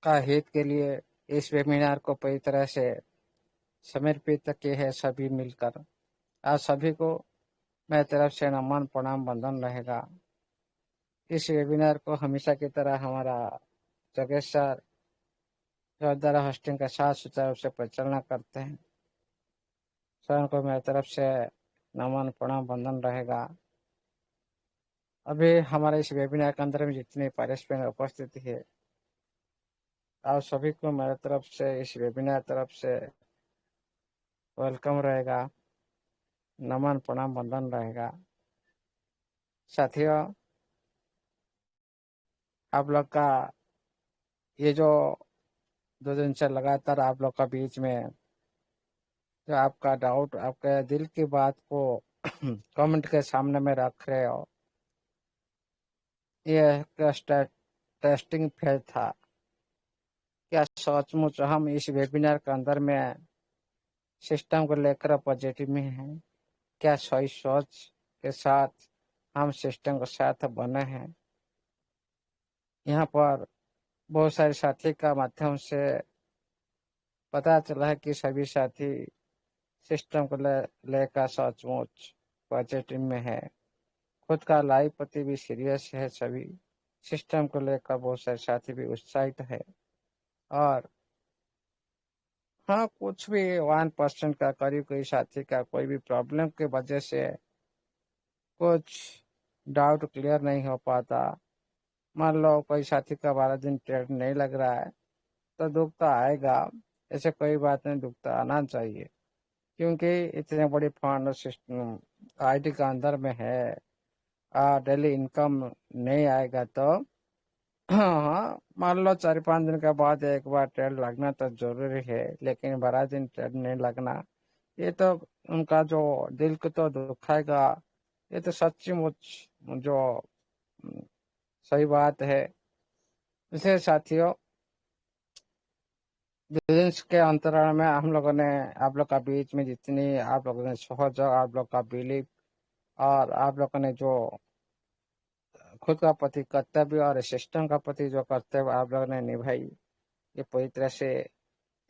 का हित के लिए इस वेबिनार को पूरी तरह से समर्पित किए हैं सभी मिलकर। आप सभी को मेरी तरफ से नमन प्रणाम वंदन रहेगा। इस वेबिनार को हमेशा की तरह हमारा जगेश सर जो द्वारा होस्टिंग के साथ सुचारू रूप से परिचालना करते हैं, सर को मेरी तरफ से नमन प्रणाम वंदन रहेगा। अभी हमारे इस वेबिनार के अंदर में जितने पार्टिसिपेंट उपस्थित है, आप सभी को मेरे तरफ से इस वेबिनार तरफ से वेलकम रहेगा, नमन प्रणाम वंदन रहेगा। साथियों, आप लोग का ये जो 2 दिन से लगातार आप लोग का बीच में जो आपका डाउट, आपके दिल की बात को कमेंट के सामने में रख रहे हो, ये टेस्टिंग फेज था। क्या सचमुच हम इस वेबिनार के अंदर में सिस्टम को लेकर पॉजिटिव में हैं? क्या सही सोच के साथ हम सिस्टम के साथ बने हैं? यहाँ पर बहुत सारे साथी का माध्यम से पता चला है कि सभी साथी सिस्टम को लेकर सचमुच पॉजिटिव में है। खुद का लाइफ प्रति भी सीरियस है। सभी सिस्टम को लेकर बहुत सारे साथी भी उत्साहित है। और हाँ, कुछ भी 1% का करीब कोई साथी का कोई भी प्रॉब्लम की वजह से कुछ डाउट क्लियर नहीं हो पाता। मान लो कोई साथी का 12 दिन ट्रेड नहीं लग रहा है, तो दुख तो आएगा। ऐसे कोई बात नहीं, दुख तो आना चाहिए, क्योंकि इतने बड़ी फंड सिस्टम आईटी का अंदर में है। डेली इनकम नहीं आएगा तो हाँ, मान लो 4-5 दिन के बाद एक बार ट्रेड लगना तो जरूरी है, लेकिन 12 दिन ट्रेड नहीं लगना, ये तो उनका जो दिल को तो दुखाएगा। ये तो सच्चीमुच जो सही बात है। इसे साथियों, बिजनेस के अंतराल में हम लोगों ने आप लोग का बीच में जितनी आप लोगों ने सहयोग, आप लोग का बिलीव और आप लोगों ने जो खुद का प्रति कर्तव्य और सिस्टम का प्रति जो कर्तव्य आप लोगों ने निभाई, ये पूरी तरह से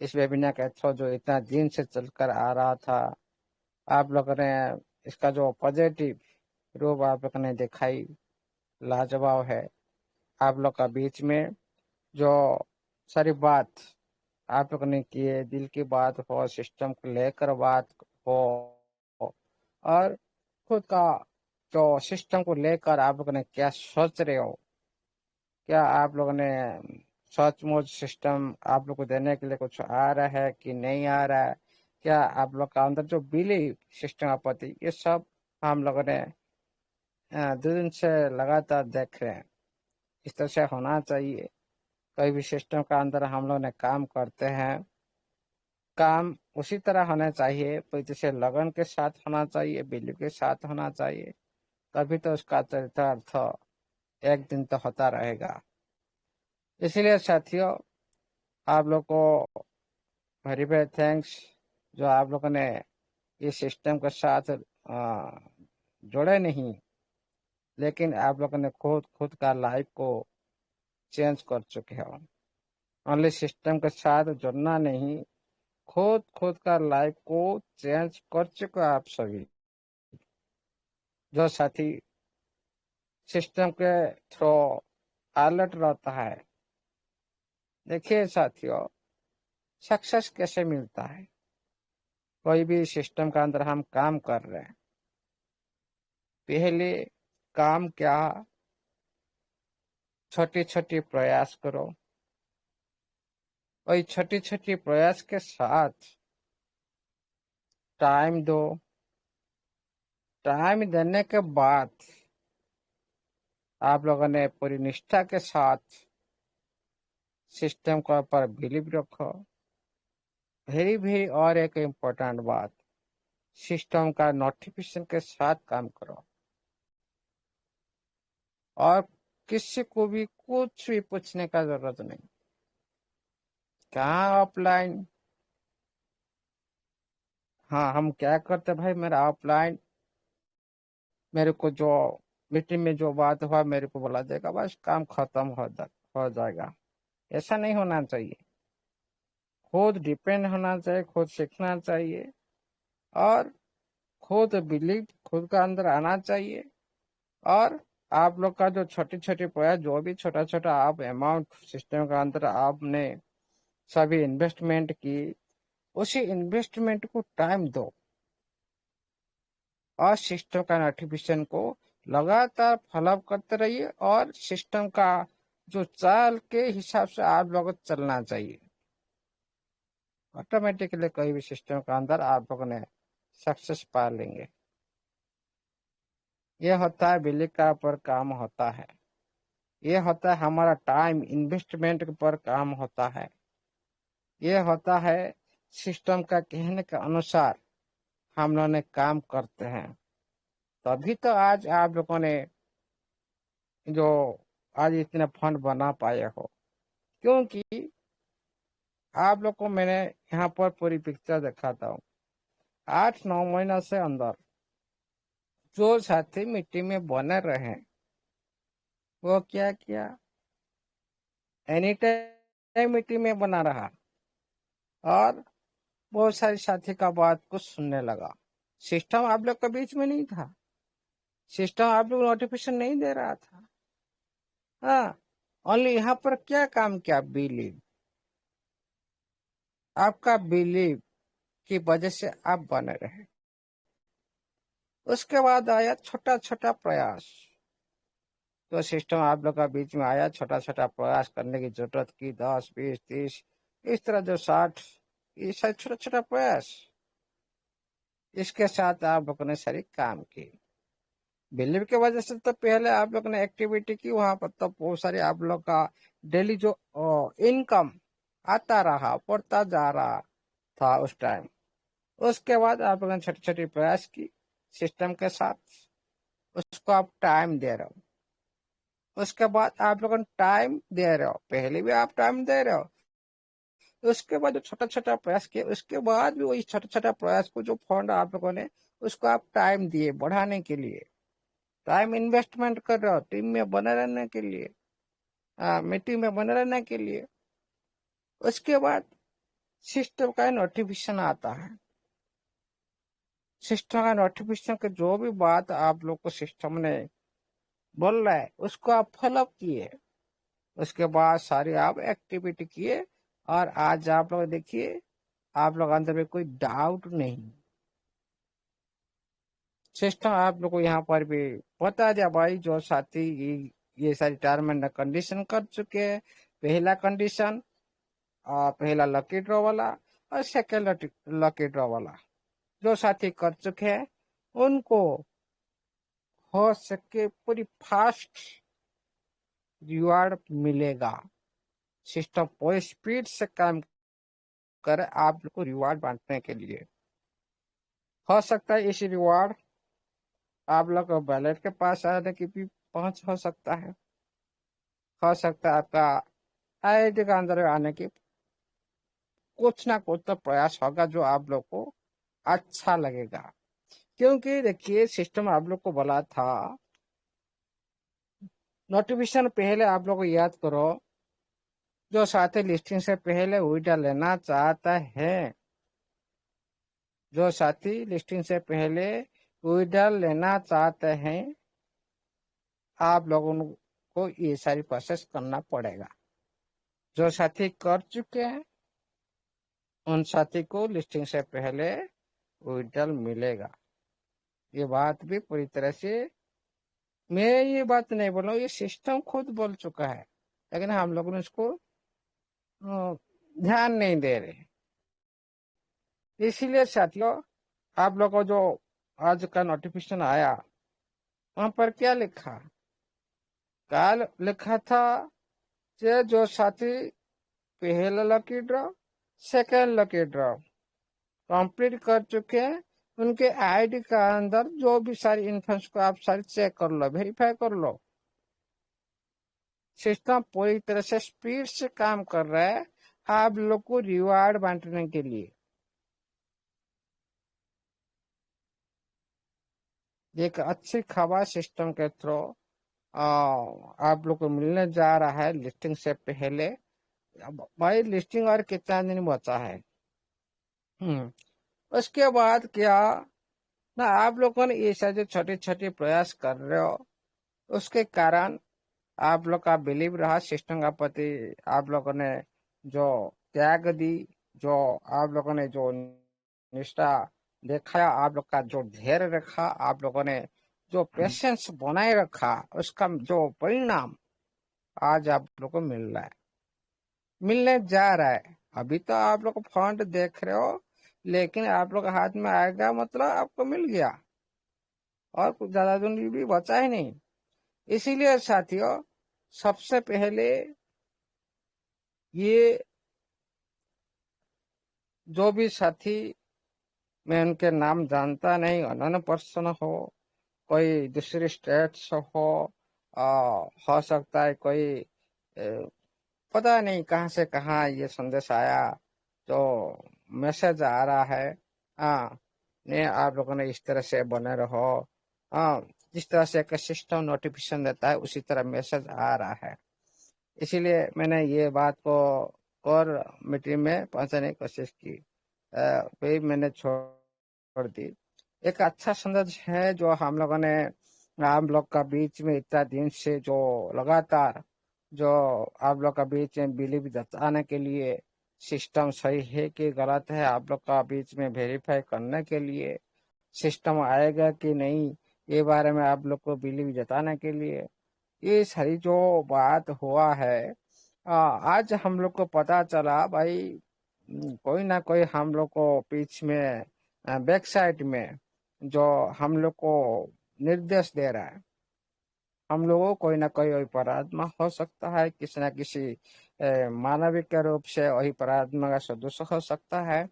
इस वेबिनार के थ्रू जो इतना दिन से चलकर आ रहा था, आप लोगों ने इसका जो पॉजिटिव रूप आप लोगों ने दिखाई, लाजवाब है। आप लोग का बीच में जो सारी बात आप लोगों ने किए, दिल की बात हो, सिस्टम को लेकर बात हो, और खुद का जो सिस्टम को लेकर आप लोगों ने क्या सोच रहे हो, क्या आप लोगों ने सचमुच सिस्टम आप लोग को देने के लिए कुछ आ रहा है कि नहीं आ रहा है, क्या आप लोग का अंदर जो बिलीव सिस्टम का प्रति, ये सब हम लोगों ने 2 दिन से लगातार देख रहे हैं। इस तरह से होना चाहिए। कोई भी सिस्टम का अंदर हम लोग ने काम करते हैं, काम उसी तरह होना चाहिए, जैसे लगन के साथ होना चाहिए, बिलीव के साथ होना चाहिए, तभी तो उसका चरितार्थ एक दिन तो होता रहेगा। इसलिए साथियों, आप लोग को वेरी वेरी थैंक्स, जो आप लोगों ने इस सिस्टम के साथ जुड़े नहीं, लेकिन आप लोगों ने खुद खुद का लाइफ को चेंज कर चुके हो। ओनली सिस्टम के साथ जुड़ना नहीं, खुद खुद का लाइफ को चेंज कर चुके हो आप सभी। जो साथी सिस्टम के थ्रू अलर्ट रहता है, देखिए साथियों, सक्सेस कैसे मिलता है। कोई भी सिस्टम के अंदर हम काम कर रहे हैं, पहले काम क्या, छोटी छोटी प्रयास करो। वही छोटी छोटी प्रयास के साथ टाइम दो। टाइम देने के बाद आप लोगों ने पूरी निष्ठा के साथ सिस्टम के ऊपर बिलीव रखो। वेरी वेरी और एक इम्पोर्टेंट बात, सिस्टम का नोटिफिकेशन के साथ काम करो, और किसी को भी कुछ भी पूछने का जरूरत नहीं। कहाँ ऑफलाइन, हाँ हम क्या करते भाई, मेरा ऑफलाइन, मेरे को जो मीटिंग में जो बात हुआ मेरे को बोला जाएगा, बस काम खत्म हो जाएगा। ऐसा नहीं होना चाहिए। खुद डिपेंड होना चाहिए, खुद सीखना चाहिए, और खुद बिलीव खुद का अंदर आना चाहिए। और आप लोग का जो छोटी छोटी प्रयास, जो भी छोटा छोटा आप अमाउंट सिस्टम का अंदर आपने सभी इन्वेस्टमेंट की, उसी इन्वेस्टमेंट को टाइम दो और सिस्टम का नोटिफिकेशन को लगातार फॉलो करते रहिए, और सिस्टम का जो चाल के हिसाब से आप लोगों को चलना चाहिए। ऑटोमेटिकली कोई भी सिस्टम का अंदर आप लोगों ने सक्सेस पा लेंगे। ये होता है बिजली का पर काम होता है, ये होता है हमारा टाइम इन्वेस्टमेंट पर काम होता है, ये होता है सिस्टम का कहने के अनुसार हम लोग ने काम करते हैं। तभी तो आज आप लोगों ने जो आज इतने फंड बना पाए हो, क्योंकि आप लोग को मैंने यहाँ पर पूरी पिक्चर दिखाता हूँ। 8-9 महीना से अंदर जो साथी मिट्टी में बने रहे, वो क्या किया, एनी टाइम मिट्टी में बना रहा, और बहुत सारे साथी का बात को सुनने लगा। सिस्टम आप लोग के बीच में नहीं था, सिस्टम आप लोग नोटिफिकेशन नहीं दे रहा था। हाँ, ओनली यहाँ पर क्या काम किया, बिलीव। आपका बिलीव की वजह से आप बने रहे। उसके बाद आया छोटा छोटा प्रयास, तो सिस्टम आप लोग का बीच में आया, छोटा छोटा प्रयास करने की जरूरत की, 10, 20, 30, इस तरह जो 60, ये सब छोटा छोटा प्रयास, इसके साथ आप लोगों ने सारी काम की। बिलीव की वजह से तो पहले आप लोग ने एक्टिविटी की, वहां पर तो बहुत सारे आप लोग का डेली जो इनकम आता रहा, बढ़ता जा रहा था उस टाइम। उसके बाद आप लोगों ने छोटी छोटी प्रयास की सिस्टम के साथ, उसको आप टाइम दे रहे हो। उसके बाद आप लोगों ने टाइम दे रहे हो, पहले भी आप टाइम दे रहे हो, उसके बाद जो छोटा छोटा प्रयास किया, उसके बाद भी वही छोटा छोटा प्रयास को जो फंड आप लोगों ने, उसको आप टाइम दिए बढ़ाने के लिए, टाइम इन्वेस्टमेंट कर रहे हो टीम में बने रहने के लिए, मीटिंग में बने रहने के लिए। उसके बाद सिस्टम का नोटिफिकेशन आता है, सिस्टम का नोटिफिकेशन के जो भी बात आप लोग को सिस्टम ने बोल रहा है, उसको आप फॉलो किए। उसके बाद सारी आप एक्टिविटी किए, और आज आप लोग देखिए, आप लोग अंदर में कोई डाउट नहीं। सिस्टम आप लोग को यहाँ पर भी बता दिया भाई, जो साथी ये सारी टर्म एंड कंडीशन कर चुके हैं। पहला कंडीशन, पहला लकी ड्रॉ वाला, और सेकेंड लकी ड्रॉ वाला, जो साथी कर चुके हैं उनको हो सके पूरी फास्ट रिवार्ड मिलेगा। सिस्टम पूरी स्पीड से काम करे आप लोग को रिवार्ड बांटने के लिए। हो सकता है इसी रिवार्ड आप लोग को बैलेट के पास आने की भी पहुंच हो सकता है, हो सकता है आपका आईडी का अंदर आने की कुछ ना कुछ तो प्रयास होगा, जो आप लोग को अच्छा लगेगा। क्योंकि देखिए, सिस्टम आप लोग को बोला था, नोटिफिकेशन पहले आप लोग को याद करो, जो साथी लिस्टिंग से पहले विड्रॉ लेना चाहता है, जो साथी लिस्टिंग से पहले विड्रॉ लेना चाहते हैं, आप लोगों को ये सारी प्रोसेस करना पड़ेगा। जो साथी कर चुके हैं उन साथी को लिस्टिंग से पहले विड्रॉल मिलेगा। ये बात भी पूरी तरह से, मैं ये बात नहीं बोल रहा हूँ, ये सिस्टम खुद बोल चुका है, लेकिन हम लोगों ने इसको ध्यान नहीं दे रहे। इसीलिए साथियों, आप लोगों को जो आज का नोटिफिकेशन आया, वहां पर क्या लिखा, कल लिखा था कि जो साथी पहला lucky draw, second lucky draw complete कर चुके हैं, उनके आईडी का अंदर जो भी सारी इन्फॉर्मेशन को आप सारी चेक कर लो, वेरीफाई कर लो। सिस्टम पूरी तरह से स्पीड से काम कर रहा है आप लोग को रिवार्ड बांटने के लिए। एक अच्छी खबर सिस्टम के थ्रू आप लोग को मिलने जा रहा है लिस्टिंग से पहले। अब भाई लिस्टिंग और कितना दिन बचा है। उसके बाद क्या ना, आप लोगों ने ये सारे जो छोटे छोटे प्रयास कर रहे हो, उसके कारण आप लोग का बिलीव रहा सिस्टम का प्रति। आप लोगों ने जो त्याग दी, जो आप लोगों ने जो निष्ठा दिखाया, आप लोग का जो धैर्य रखा, आप लोगों ने जो पेशेंस बनाए रखा, उसका जो परिणाम आज आप लोग को मिल रहा है, मिलने जा रहा है। अभी तो आप लोग फंड देख रहे हो, लेकिन आप लोग हाथ में आएगा मतलब आपको मिल गया, और कुछ ज्यादा दिन भी बचा ही नहीं। इसीलिए साथियों, सबसे पहले ये जो भी साथी, मैं उनके नाम जानता नहीं, अननोन पर्सन हो, कोई दूसरी स्टेट से हो सकता है कोई पता नहीं कहाँ से कहाँ ये संदेश आया, तो मैसेज आ रहा है। हाँ, ने आप लोगों ने इस तरह से बने रहो। हाँ, जिस तरह से एक सिस्टम नोटिफिकेशन देता है, उसी तरह मैसेज आ रहा है। इसीलिए मैंने ये बात को और मीटिंग में पहुंचाने की कोशिश की, फिर मैंने छोड़ दी। एक अच्छा संदेश है जो हम लोगों ने आप लोग का बीच में इतना दिन से जो लगातार जो आप लोग का बीच में बिलीव जताने के लिए, सिस्टम सही है कि गलत है आप लोग का बीच में वेरीफाई करने के लिए, सिस्टम आएगा कि नहीं ये बारे में आप लोग को बिलीव जताने के लिए, ये सारी जो बात हुआ है, आज हम लोग को पता चला भाई। कोई ना कोई हम लोग को बीच में बैक साइड में जो हम लोग को निर्देश दे रहा है। हम लोगों को कोई ना कोई अपराधमा हो सकता है, किसी न किसी मानविक के रूप से वही अपराधमा का सदस्य हो सकता है।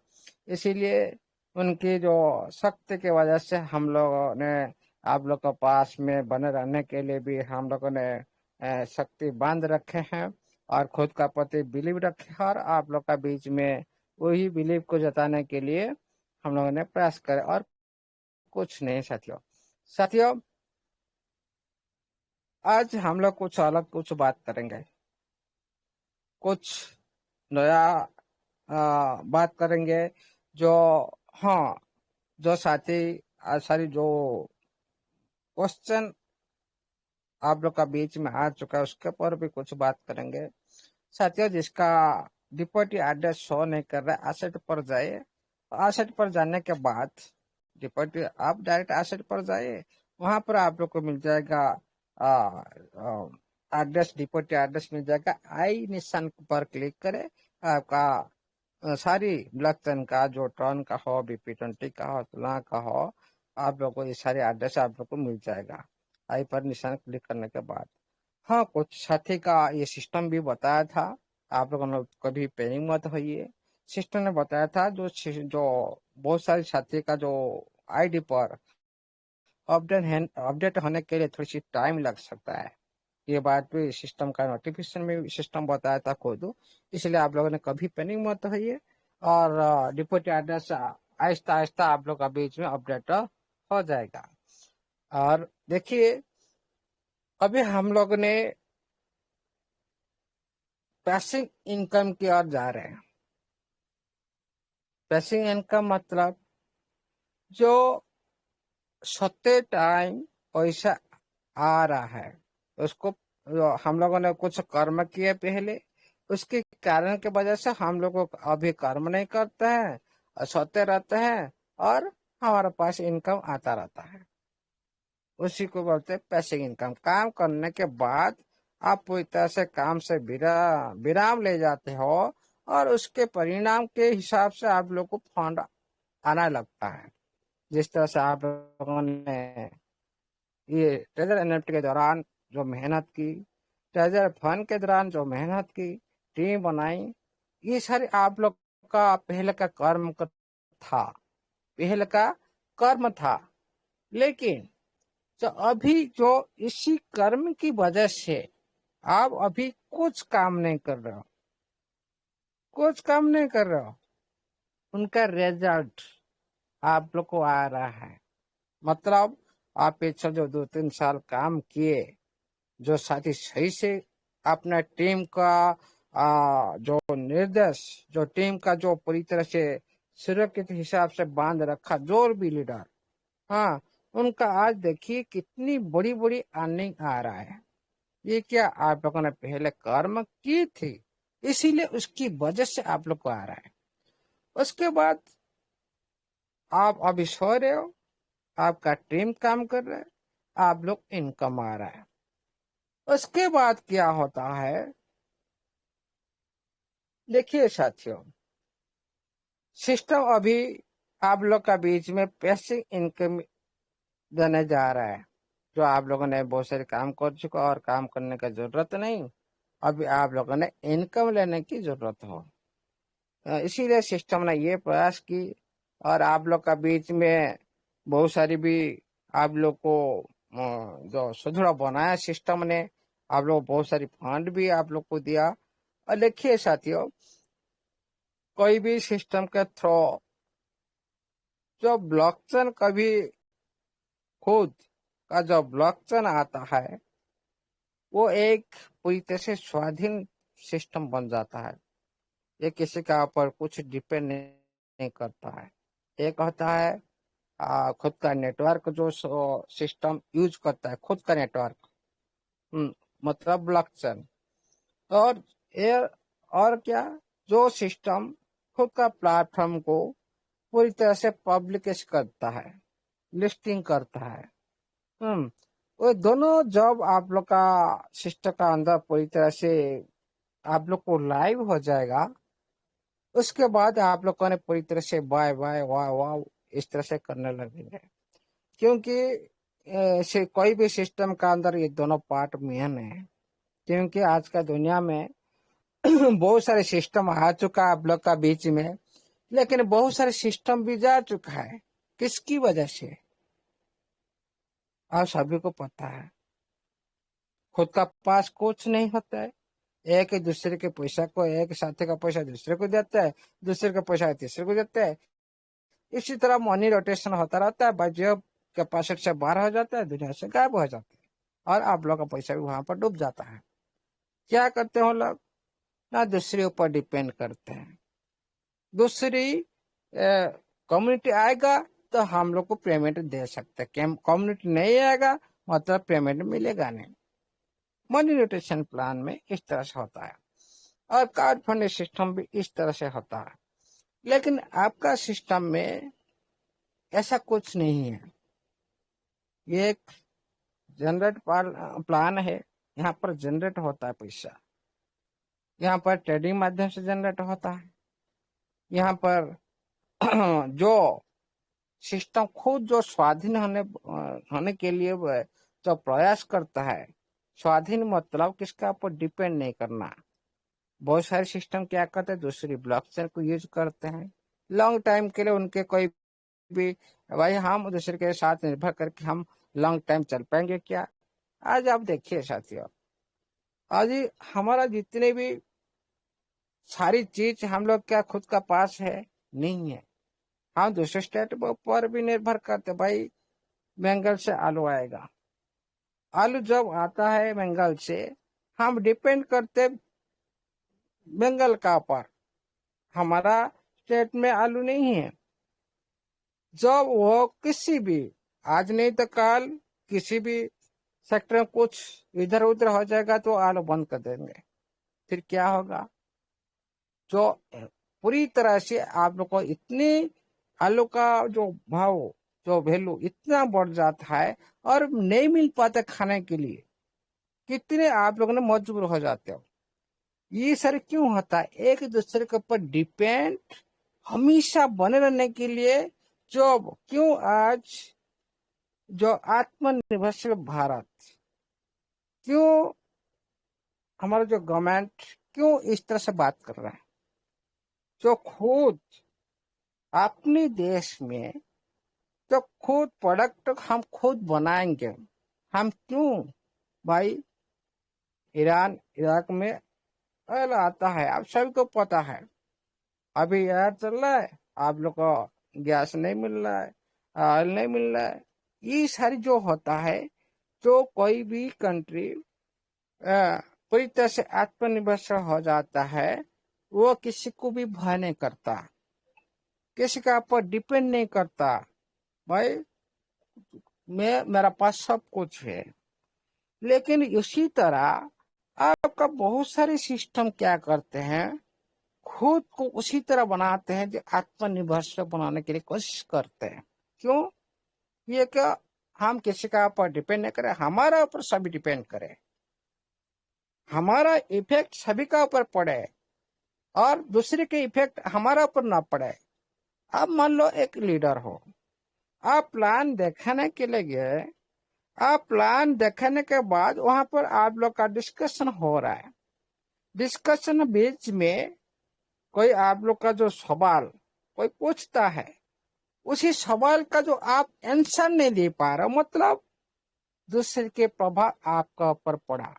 इसीलिए उनकी जो शक्ति की वजह से हम लोगों ने आप लोग के पास में बने रहने के लिए भी हम लोगों ने शक्ति बांध रखे हैं, और खुद का प्रति बिलीव रखे हैं, और आप लोग का बीच में वही बिलीव को जताने के लिए हम लोगों ने प्रयास करे, और कुछ नहीं साथियों। साथियों, आज हम लोग कुछ अलग कुछ बात करेंगे, कुछ नया बात करेंगे। जो हाँ, जो साथी सारी जो क्वेश्चन आप लोग का बीच में आ चुका है, उसके ऊपर भी कुछ बात करेंगे साथियों। जिसका डिपॉजिट एड्रेस शो नहीं कर रहा है, एसेट पर जाइए। एसेट पर जाने के बाद डिपॉजिट आप डायरेक्ट एसेट पर जाइए, वहां पर आप लोग को मिल जाएगा एड्रेस, डिपॉजिट एड्रेस मिल जाएगा। आई निशान पर क्लिक करें, आपका सारी ब्लॉक चेन का जो टर्न का हो, BP20 का हो, तुलना का हो, आप लोग को ये सारे एड्रेस आप लोग को मिल जाएगा आई पर निशान क्लिक करने के बाद। हाँ, कुछ साथी का ये सिस्टम भी बताया था, आप लोगों ने कभी पेनिंग मत होइए। सिस्टम ने बताया था जो बहुत सारे साथी का जो आईडी पर अपडेट होने के लिए थोड़ी सी टाइम लग सकता है। ये बात भी सिस्टम का नोटिफिकेशन में सिस्टम बताया था खुद। इसलिए आप लोगों ने कभी पेनिंग मत होइए, और डिपोजिट एड्रेस आहिस्ता आहिस्ता आप लोग का बीच में अपडेट हो जाएगा। और देखिए, अभी हम लोग ने पैसिव इनकम की ओर जा रहे हैं। पैसिव इनकम मतलब जो सत्य टाइम पैसा आ रहा है, उसको हम लोगों ने कुछ कर्म किए पहले, उसके कारण के वजह से हम लोग अभी कर्म नहीं करते हैं और सोते रहते हैं, और हमारे पास इनकम आता रहता है। उसी को बोलते हैं पैसिव इनकम। काम करने के बाद आप पूरी तरह से काम से विराम ले जाते हो, और उसके परिणाम के हिसाब से आप लोग को फंड आना लगता है। जिस तरह से आप लोगों ने ये ट्रेजर एनएफटी के दौरान जो मेहनत की, ट्रेजर फंड के दौरान जो मेहनत की, टीम बनाई, ये सारे आप लोग का पहले का था, पहले का कर्म था। लेकिन जो अभी जो इसी कर्म की वजह से आप अभी कुछ काम नहीं कर रहे हो, कुछ काम नहीं कर रहे हो, उनका रिजल्ट आप लोग को आ रहा है। मतलब आप पीछे जो 2-3 साल काम किए, जो साथी सही से अपना टीम का जो निर्देश, जो टीम का जो पूरी तरह से सुरक्षित हिसाब से बांध रखा, जो भी लीडर, हाँ, उनका आज देखिए कितनी बड़ी बड़ी अर्निंग आ रहा है। ये क्या आप लोगों ने पहले कर्म की थी, इसीलिए उसकी वजह से आप लोग को आ रहा है। उसके बाद आप अभी सो रहे हो, आपका टीम काम कर रहा है, आप लोग इनकम आ रहा है। उसके बाद क्या होता है, देखिए साथियों, सिस्टम अभी आप लोग का बीच में पैसिव इनकम देने जा रहा है। जो आप लोगों ने बहुत सारे काम कर चुका और काम करने का जरूरत नहीं, अभी आप लोगों ने इनकम लेने की जरूरत हो। इसीलिए सिस्टम ने ये प्रयास की, और आप लोग का बीच में बहुत सारी भी आप लोग को जो सुदृढ़ बनाया सिस्टम ने, आप लोग बहुत सारी फंड भी आप लोग को दिया। और देखिए साथियों, कोई भी सिस्टम के थ्रू जो ब्लॉकचेन कभी खुद का जो ब्लॉकचेन आता है, वो एक पूरी तरह से स्वाधीन सिस्टम बन जाता है। ये किसी का ऊपर कुछ डिपेंड नहीं करता है। एक होता है खुद का नेटवर्क, जो सिस्टम यूज करता है खुद का नेटवर्क, मतलब ब्लॉकचेन। और ये, और क्या, जो सिस्टम खुद का प्लेटफॉर्म को पूरी तरह से पब्लिश करता है, लिस्टिंग करता है। वो दोनों जब आप लोग का सिस्टम का अंदर पूरी तरह से आप लोग को लाइव हो जाएगा, उसके बाद आप लोगों ने पूरी तरह से बाय बाय वाह वाह इस तरह से करने लगेंगे। क्योंकि से कोई भी सिस्टम का अंदर ये दोनों पार्ट मेन है। क्योंकि आज का दुनिया में बहुत सारे सिस्टम आ चुका है आप लोग का बीच में, लेकिन बहुत सारे सिस्टम भी जा चुका है। किसकी वजह से, आप सभी को पता है, खुद का पास कुछ नहीं होता है। एक दूसरे के पैसा को, एक साथी का पैसा दूसरे को देता है, दूसरे का पैसा तीसरे को देता है। इसी तरह मनी रोटेशन होता रहता है, भाई जेब कैपेसिटी से बाहर हो जाता है, दुनिया से गायब हो जाता है, और आप लोग का पैसा भी वहां पर डूब जाता है। क्या करते हो लोग, ना दूसरे ऊपर डिपेंड करते हैं। दूसरी कम्युनिटी आएगा तो हम लोग को पेमेंट दे सकते हैं, कम्युनिटी नहीं आएगा मतलब पेमेंट मिलेगा नहीं। मनी रोटेशन प्लान में इस तरह से होता है, और कार्ड फंड सिस्टम भी इस तरह से होता है। लेकिन आपका सिस्टम में ऐसा कुछ नहीं है। ये एक जनरेट प्लान है, यहाँ पर जनरेट होता है पैसा, यहाँ पर ट्रेडिंग माध्यम से जनरेट होता है। यहाँ पर जो सिस्टम खुद जो स्वाधीन होने के लिए जो प्रयास करता है, स्वाधीन मतलब किसका ऊपर डिपेंड नहीं करना। बहुत सारे सिस्टम क्या करते हैं, दूसरी ब्लॉकचेन को यूज करते हैं लॉन्ग टाइम के लिए। उनके कोई भी, भाई हम दूसरे के साथ निर्भर करके हम लॉन्ग टाइम चल पाएंगे क्या? आज आप देखिए साथियों, आज हमारा जितने भी सारी चीज हम लोग क्या खुद का पास है, नहीं है। हम दूसरे स्टेट पर भी निर्भर करते। भाई बंगाल से आलू आएगा, आलू जब आता है बंगाल से, हम डिपेंड करते बंगाल का पर, हमारा स्टेट में आलू नहीं है। जब वो किसी भी, आज नहीं तो कल, किसी भी सेक्टर में कुछ इधर उधर हो जाएगा तो आलू बंद कर देंगे। फिर क्या होगा, जो पूरी तरह से आप लोग को इतनी आलू का जो भाव, जो वैल्यू इतना बढ़ जाता है और नहीं मिल पाता खाने के लिए, कितने आप लोगों ने मजबूर हो जाते हो। ये सर क्यों होता है, एक दूसरे के ऊपर डिपेंड हमेशा बने रहने के लिए। जो क्यों आज जो आत्मनिर्भरशील भारत, क्यों हमारा जो गवर्नमेंट क्यों इस तरह से बात कर रहा है, जो खुद अपने देश में जो खुद प्रोडक्ट हम खुद बनाएंगे, हम क्यों, भाई ईरान इराक में ऑयल आता है, आप सभी को पता है। अभी यार चल रहा है, आप लोग को गैस नहीं मिल रहा है, ऑयल नहीं मिल रहा है। ये सारी जो होता है, जो कोई भी कंट्री पूरी तरह से आत्मनिर्भर हो जाता है, वो किसी को भी भय नहीं करता, किसी का ऊपर डिपेंड नहीं करता। भाई मेरा पास सब कुछ है। लेकिन उसी तरह आपका बहुत सारे सिस्टम क्या करते हैं, खुद को उसी तरह बनाते हैं जो आत्मनिर्भर से बनाने के लिए कोशिश करते हैं। क्यों? ये क्या हम किसी का ऊपर डिपेंड नहीं करें, हमारा ऊपर सभी डिपेंड करे, हमारा इफेक्ट सभी का ऊपर पड़े और दूसरे के इफेक्ट हमारा ऊपर ना पड़े। अब मान लो एक लीडर हो, आप प्लान देखने के लिए गए, आप प्लान देखने के बाद वहां पर आप लोग का डिस्कशन हो रहा है। डिस्कशन बीच में कोई आप लोग का जो सवाल कोई पूछता है, उसी सवाल का जो आप आंसर नहीं दे पा रहे, मतलब दूसरे के प्रभाव आपका ऊपर पड़ा,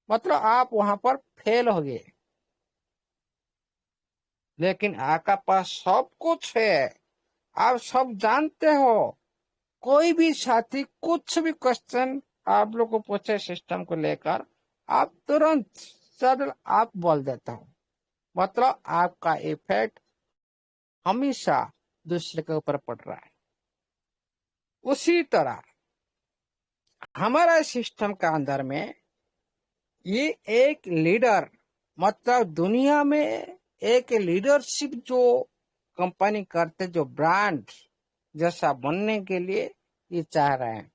मतलब आप वहां पर फेल हो गए। लेकिन आपका पास सब कुछ है, आप सब जानते हो, कोई भी साथी कुछ भी क्वेश्चन आप लोग को पूछे सिस्टम को लेकर, आप तुरंत सरल आप बोल देता हो, मतलब आपका इफेक्ट हमेशा दूसरे के ऊपर पड़ रहा है। उसी तरह हमारा सिस्टम का अंदर में ये एक लीडर, मतलब दुनिया में एक लीडरशिप जो कंपनी करते, जो ब्रांड जैसा बनने के लिए ये चाह रहे हैं,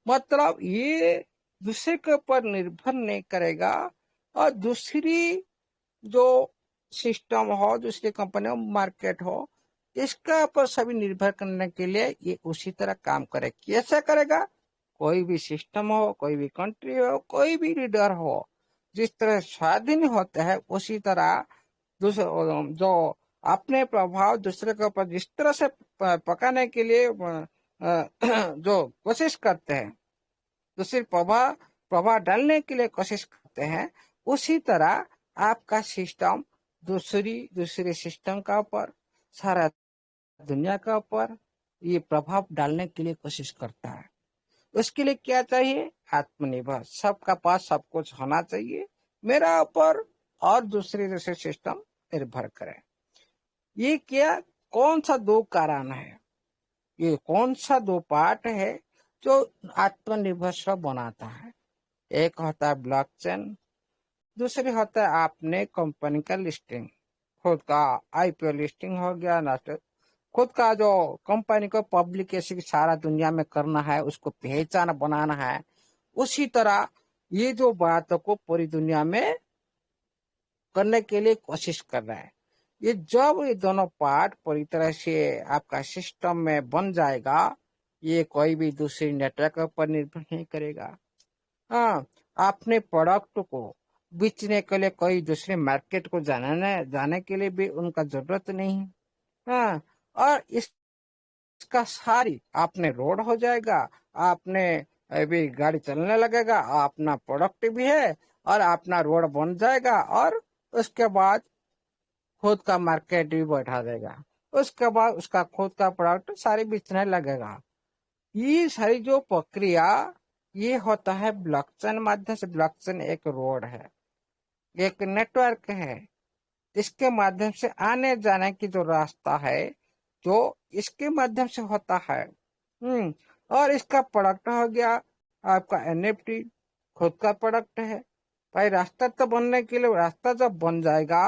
मतलब ये दूसरे के ऊपर निर्भर नहीं करेगा और दूसरी जो सिस्टम हो, दूसरी कंपनी हो, मार्केट हो, इसका ऊपर सभी निर्भर करने के लिए ये उसी तरह काम करे। कैसे करेगा? कोई भी सिस्टम हो, कोई भी कंट्री हो, कोई भी लीडर हो, जिस तरह स्वाधीन होते हैं उसी तरह दूसरे जो अपने प्रभाव दूसरे के ऊपर जिस तरह से पकाने के लिए जो कोशिश करते हैं, दूसरे प्रभाव प्रभाव डालने के लिए कोशिश करते हैं, उसी तरह आपका सिस्टम दूसरी सिस्टम का ऊपर, सारा दुनिया का ऊपर ये प्रभाव डालने के लिए कोशिश करता है। उसके लिए क्या चाहिए? आत्मनिर्भर, सबका पास सब कुछ होना चाहिए, मेरा ऊपर और दूसरे सिस्टम निर्भर करे। ये क्या, कौन सा दो कारण है, ये कौन सा दो पार्ट है जो आत्मनिर्भर बनाता है? एक होता है ब्लॉकचेन, दूसरी होता है आपने कंपनी का लिस्टिंग, खुद का आईपीओ लिस्टिंग हो गया ना, खुद का जो कंपनी को पब्लिकेशन सारा दुनिया में करना है, उसको पहचान बनाना है। उसी तरह ये जो बातों को पूरी दुनिया में करने के लिए कोशिश कर रहा है। ये जब ये दोनों पार्ट पूरी तरह से आपका सिस्टम में बन जाएगा, ये कोई भी दूसरी नेटवर्क पर निर्भर नहीं करेगा। हाँ, अपने प्रोडक्ट को बेचने के लिए कोई दूसरे मार्केट को जाने के लिए भी उनका जरूरत नहीं है। हाँ, और इसका सारी आपने रोड हो जाएगा, आपने अभी गाड़ी चलने लगेगा, अपना प्रोडक्ट भी है और अपना रोड बन जाएगा, और उसके बाद खुद का मार्केट भी बैठा देगा, उसके बाद उसका खुद का प्रोडक्ट सारी बेचने लगेगा। ये सारी जो प्रक्रिया ये होता है ब्लॉकचेन माध्यम से। ब्लॉकचेन एक रोड है, एक नेटवर्क है, इसके माध्यम से आने जाने की जो रास्ता है, जो इसके माध्यम से होता है। और इसका प्रोडक्ट हो गया आपका एनएफटी, खुद का प्रोडक्ट है। भाई रास्ता तो बनने के लिए, रास्ता जब बन जाएगा,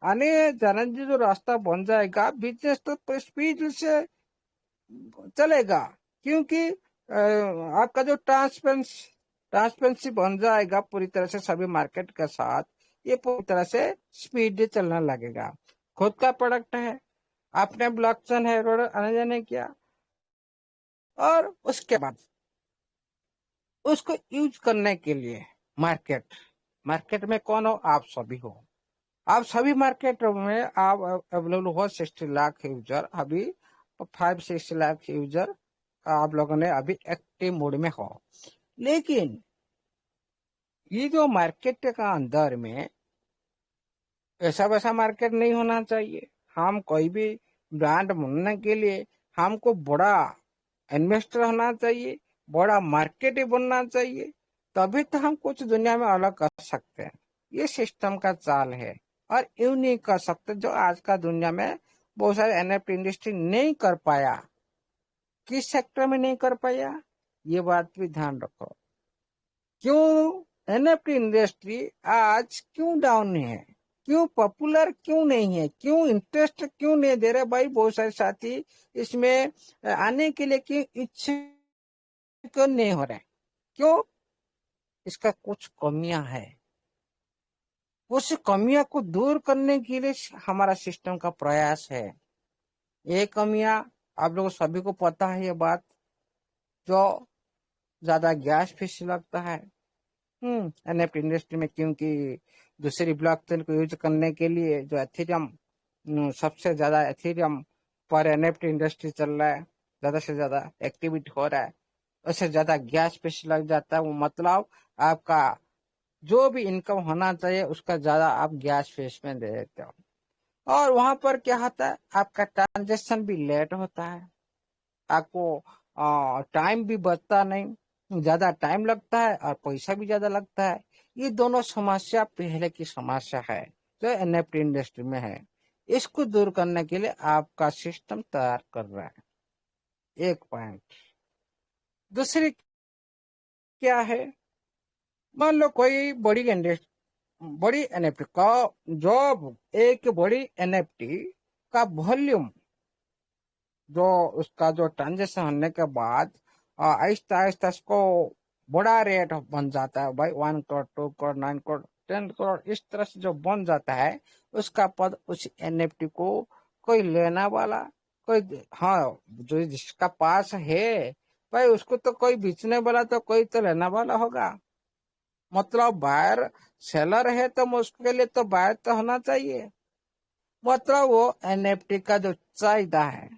आने जाने की जो रास्ता बन जाएगा, बिजनेस तो स्पीड से चलेगा, क्योंकि आपका जो ट्रांसपेरेंसी बन जाएगा पूरी तरह से सभी मार्केट के साथ, ये पूरी तरह से स्पीड चलने लगेगा। खुद का प्रोडक्ट है, आपने ब्लॉकचेन है, रोड आने जाने किया, और उसके बाद उसको यूज करने के लिए मार्केट में कौन हो? आप सभी हो। आप सभी मार्केट में आप अवेलेबल हो। 60 लाख यूजर अभी, 5-6 लाख यूजर आप लोगों ने अभी एक्टिव मोड में हो। लेकिन ये जो मार्केट का अंदर में ऐसा वैसा मार्केट नहीं होना चाहिए। हम कोई भी ब्रांड बनने के लिए हमको बड़ा इन्वेस्टर होना चाहिए, बड़ा मार्केट ही बनना चाहिए। तभी तो हम कुछ दुनिया में अलग कर सकते हैं। ये सिस्टम का चाल है। और यूं नहीं कर सकते जो आज का दुनिया में बहुत सारे एनएफटी इंडस्ट्री नहीं कर पाया। किस सेक्टर में नहीं कर पाया, ये बात भी ध्यान रखो। क्यों एनएफटी इंडस्ट्री आज क्यों डाउन है, क्यों पॉपुलर क्यों नहीं है, क्यों इंटरेस्ट क्यों नहीं दे रहे भाई बहुत सारे साथी इसमें आने के लिए, क्यों इच्छुक नहीं हो रहे? क्यों? इसका कुछ कमियां है। उस कमियां को दूर करने के लिए हमारा सिस्टम का प्रयास है। ये कमियां आप लोगों सभी को पता है ये बात। जो ज्यादा गैस फीस लगता है एनएफटी इंडस्ट्री में, क्योंकि दूसरी ब्लॉकचेन को यूज करने के लिए जो एथेरियम, सबसे ज्यादा एथेरियम पर एनएफटी इंडस्ट्री चल रहा है, ज्यादा से ज्यादा एक्टिविटी हो रहा है, उससे ज्यादा गैस फीस लग जाता है। वो मतलब आपका जो भी इनकम होना चाहिए उसका ज्यादा आप गैस फीस में दे देते हो। और वहां पर क्या होता है, आपका ट्रांजेक्शन भी लेट होता है, आपको टाइम भी बचता नहीं, ज्यादा टाइम लगता है और पैसा भी ज्यादा लगता है। ये दोनों समस्या पहले की समस्या है जो एनएफटी इंडस्ट्री में है। इसको दूर करने के लिए आपका सिस्टम तैयार कर रहा है, एक पॉइंट। दूसरी क्या है, मान लो कोई बड़ी एनएफटी का, जो एक बड़ी एनएफटी का वॉल्यूम, जो उसका जो ट्रांजेक्शन होने के बाद आहिस्ता आहिस्ता इसको बड़ा रेट बन जाता है भाई, 1 करोड़ 2 करोड़ 9 करोड़ 10 करोड़, इस तरह से जो बन जाता है उसका पद उस एनएफटी को कोई लेना वाला, कोई, हाँ, जो जिसका पास है भाई उसको तो कोई बेचने वाला, तो कोई तो लेना वाला होगा। मतलब बायर सेलर है तो उसके लिए तो बायर तो होना चाहिए। मतलब वो एनएफटी का जो चाहिदा है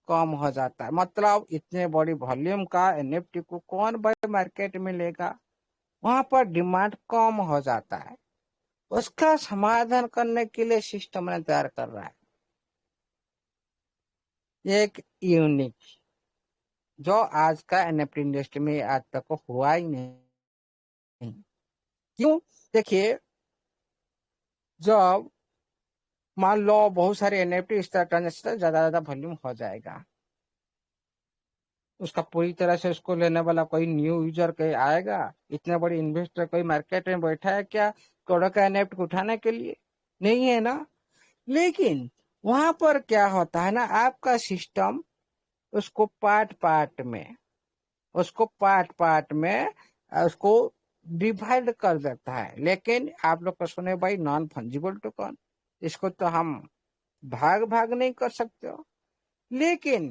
कम हो जाता है। मतलब इतने बड़ी वॉल्यूम का एनएफटी को कौन भाई मार्केट में लेगा, वहां पर डिमांड कम हो जाता है। उसका समाधान करने के लिए सिस्टम ने तैयार कर रहा है एक यूनिक, जो आज का एनएफटी इंडस्ट्री में आज तक हुआ ही नहीं। क्यों? देखिए, जब मान लो बहुत सारे एनएफटी इस तरह ट्रांजेक्शन ज्यादा ज्यादा वॉल्यूम हो जाएगा, उसका पूरी तरह से उसको लेने वाला कोई न्यू यूजर कोई आएगा? इतने बड़ी इन्वेस्टर कोई मार्केट में बैठा है क्या करोड़ों का एनएफटी को उठाने के लिए? नहीं है ना। लेकिन वहां पर क्या होता है ना, आपका सिस्टम उसको पार्ट पार्ट में उसको डिवाइड कर देता है। लेकिन आप लोग को सुने भाई नॉन फंजिबल टोकन, इसको तो हम भाग भाग नहीं कर सकते हो। लेकिन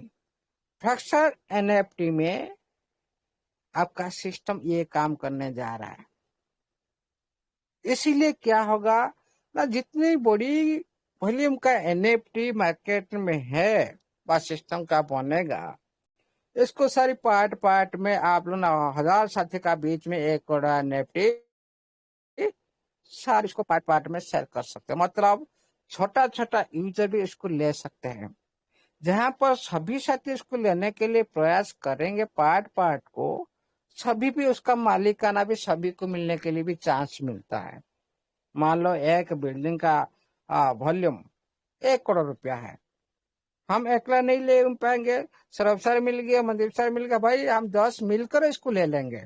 फ्रैक्चर एनएफटी में आपका सिस्टम ये काम करने जा रहा है। इसीलिए क्या होगा ना, जितनी बड़ी वॉल्यूम का एनएफटी मार्केट में है वह सिस्टम का बनेगा। इसको सारी पार्ट पार्ट में आप लोग ना 1000 साथी का बीच में 1 करोड़ एनएफटी सारे इसको पार्ट पार्ट में शेयर कर सकते हैं। मतलब छोटा छोटा यूजर भी इसको ले सकते हैं। जहां पर सभी साथी इसको लेने के लिए प्रयास करेंगे पार्ट पार्ट को, सभी भी उसका मालिकाना भी सभी को मिलने के लिए भी चांस मिलता है। मान लो एक बिल्डिंग का वॉल्यूम 1 करोड़ रुपया है, हम अकेला नहीं ले पाएंगे। सरब सर मिल गया, मनदीप सर मिल गया, भाई हम 10 मिलकर इसको ले लेंगे।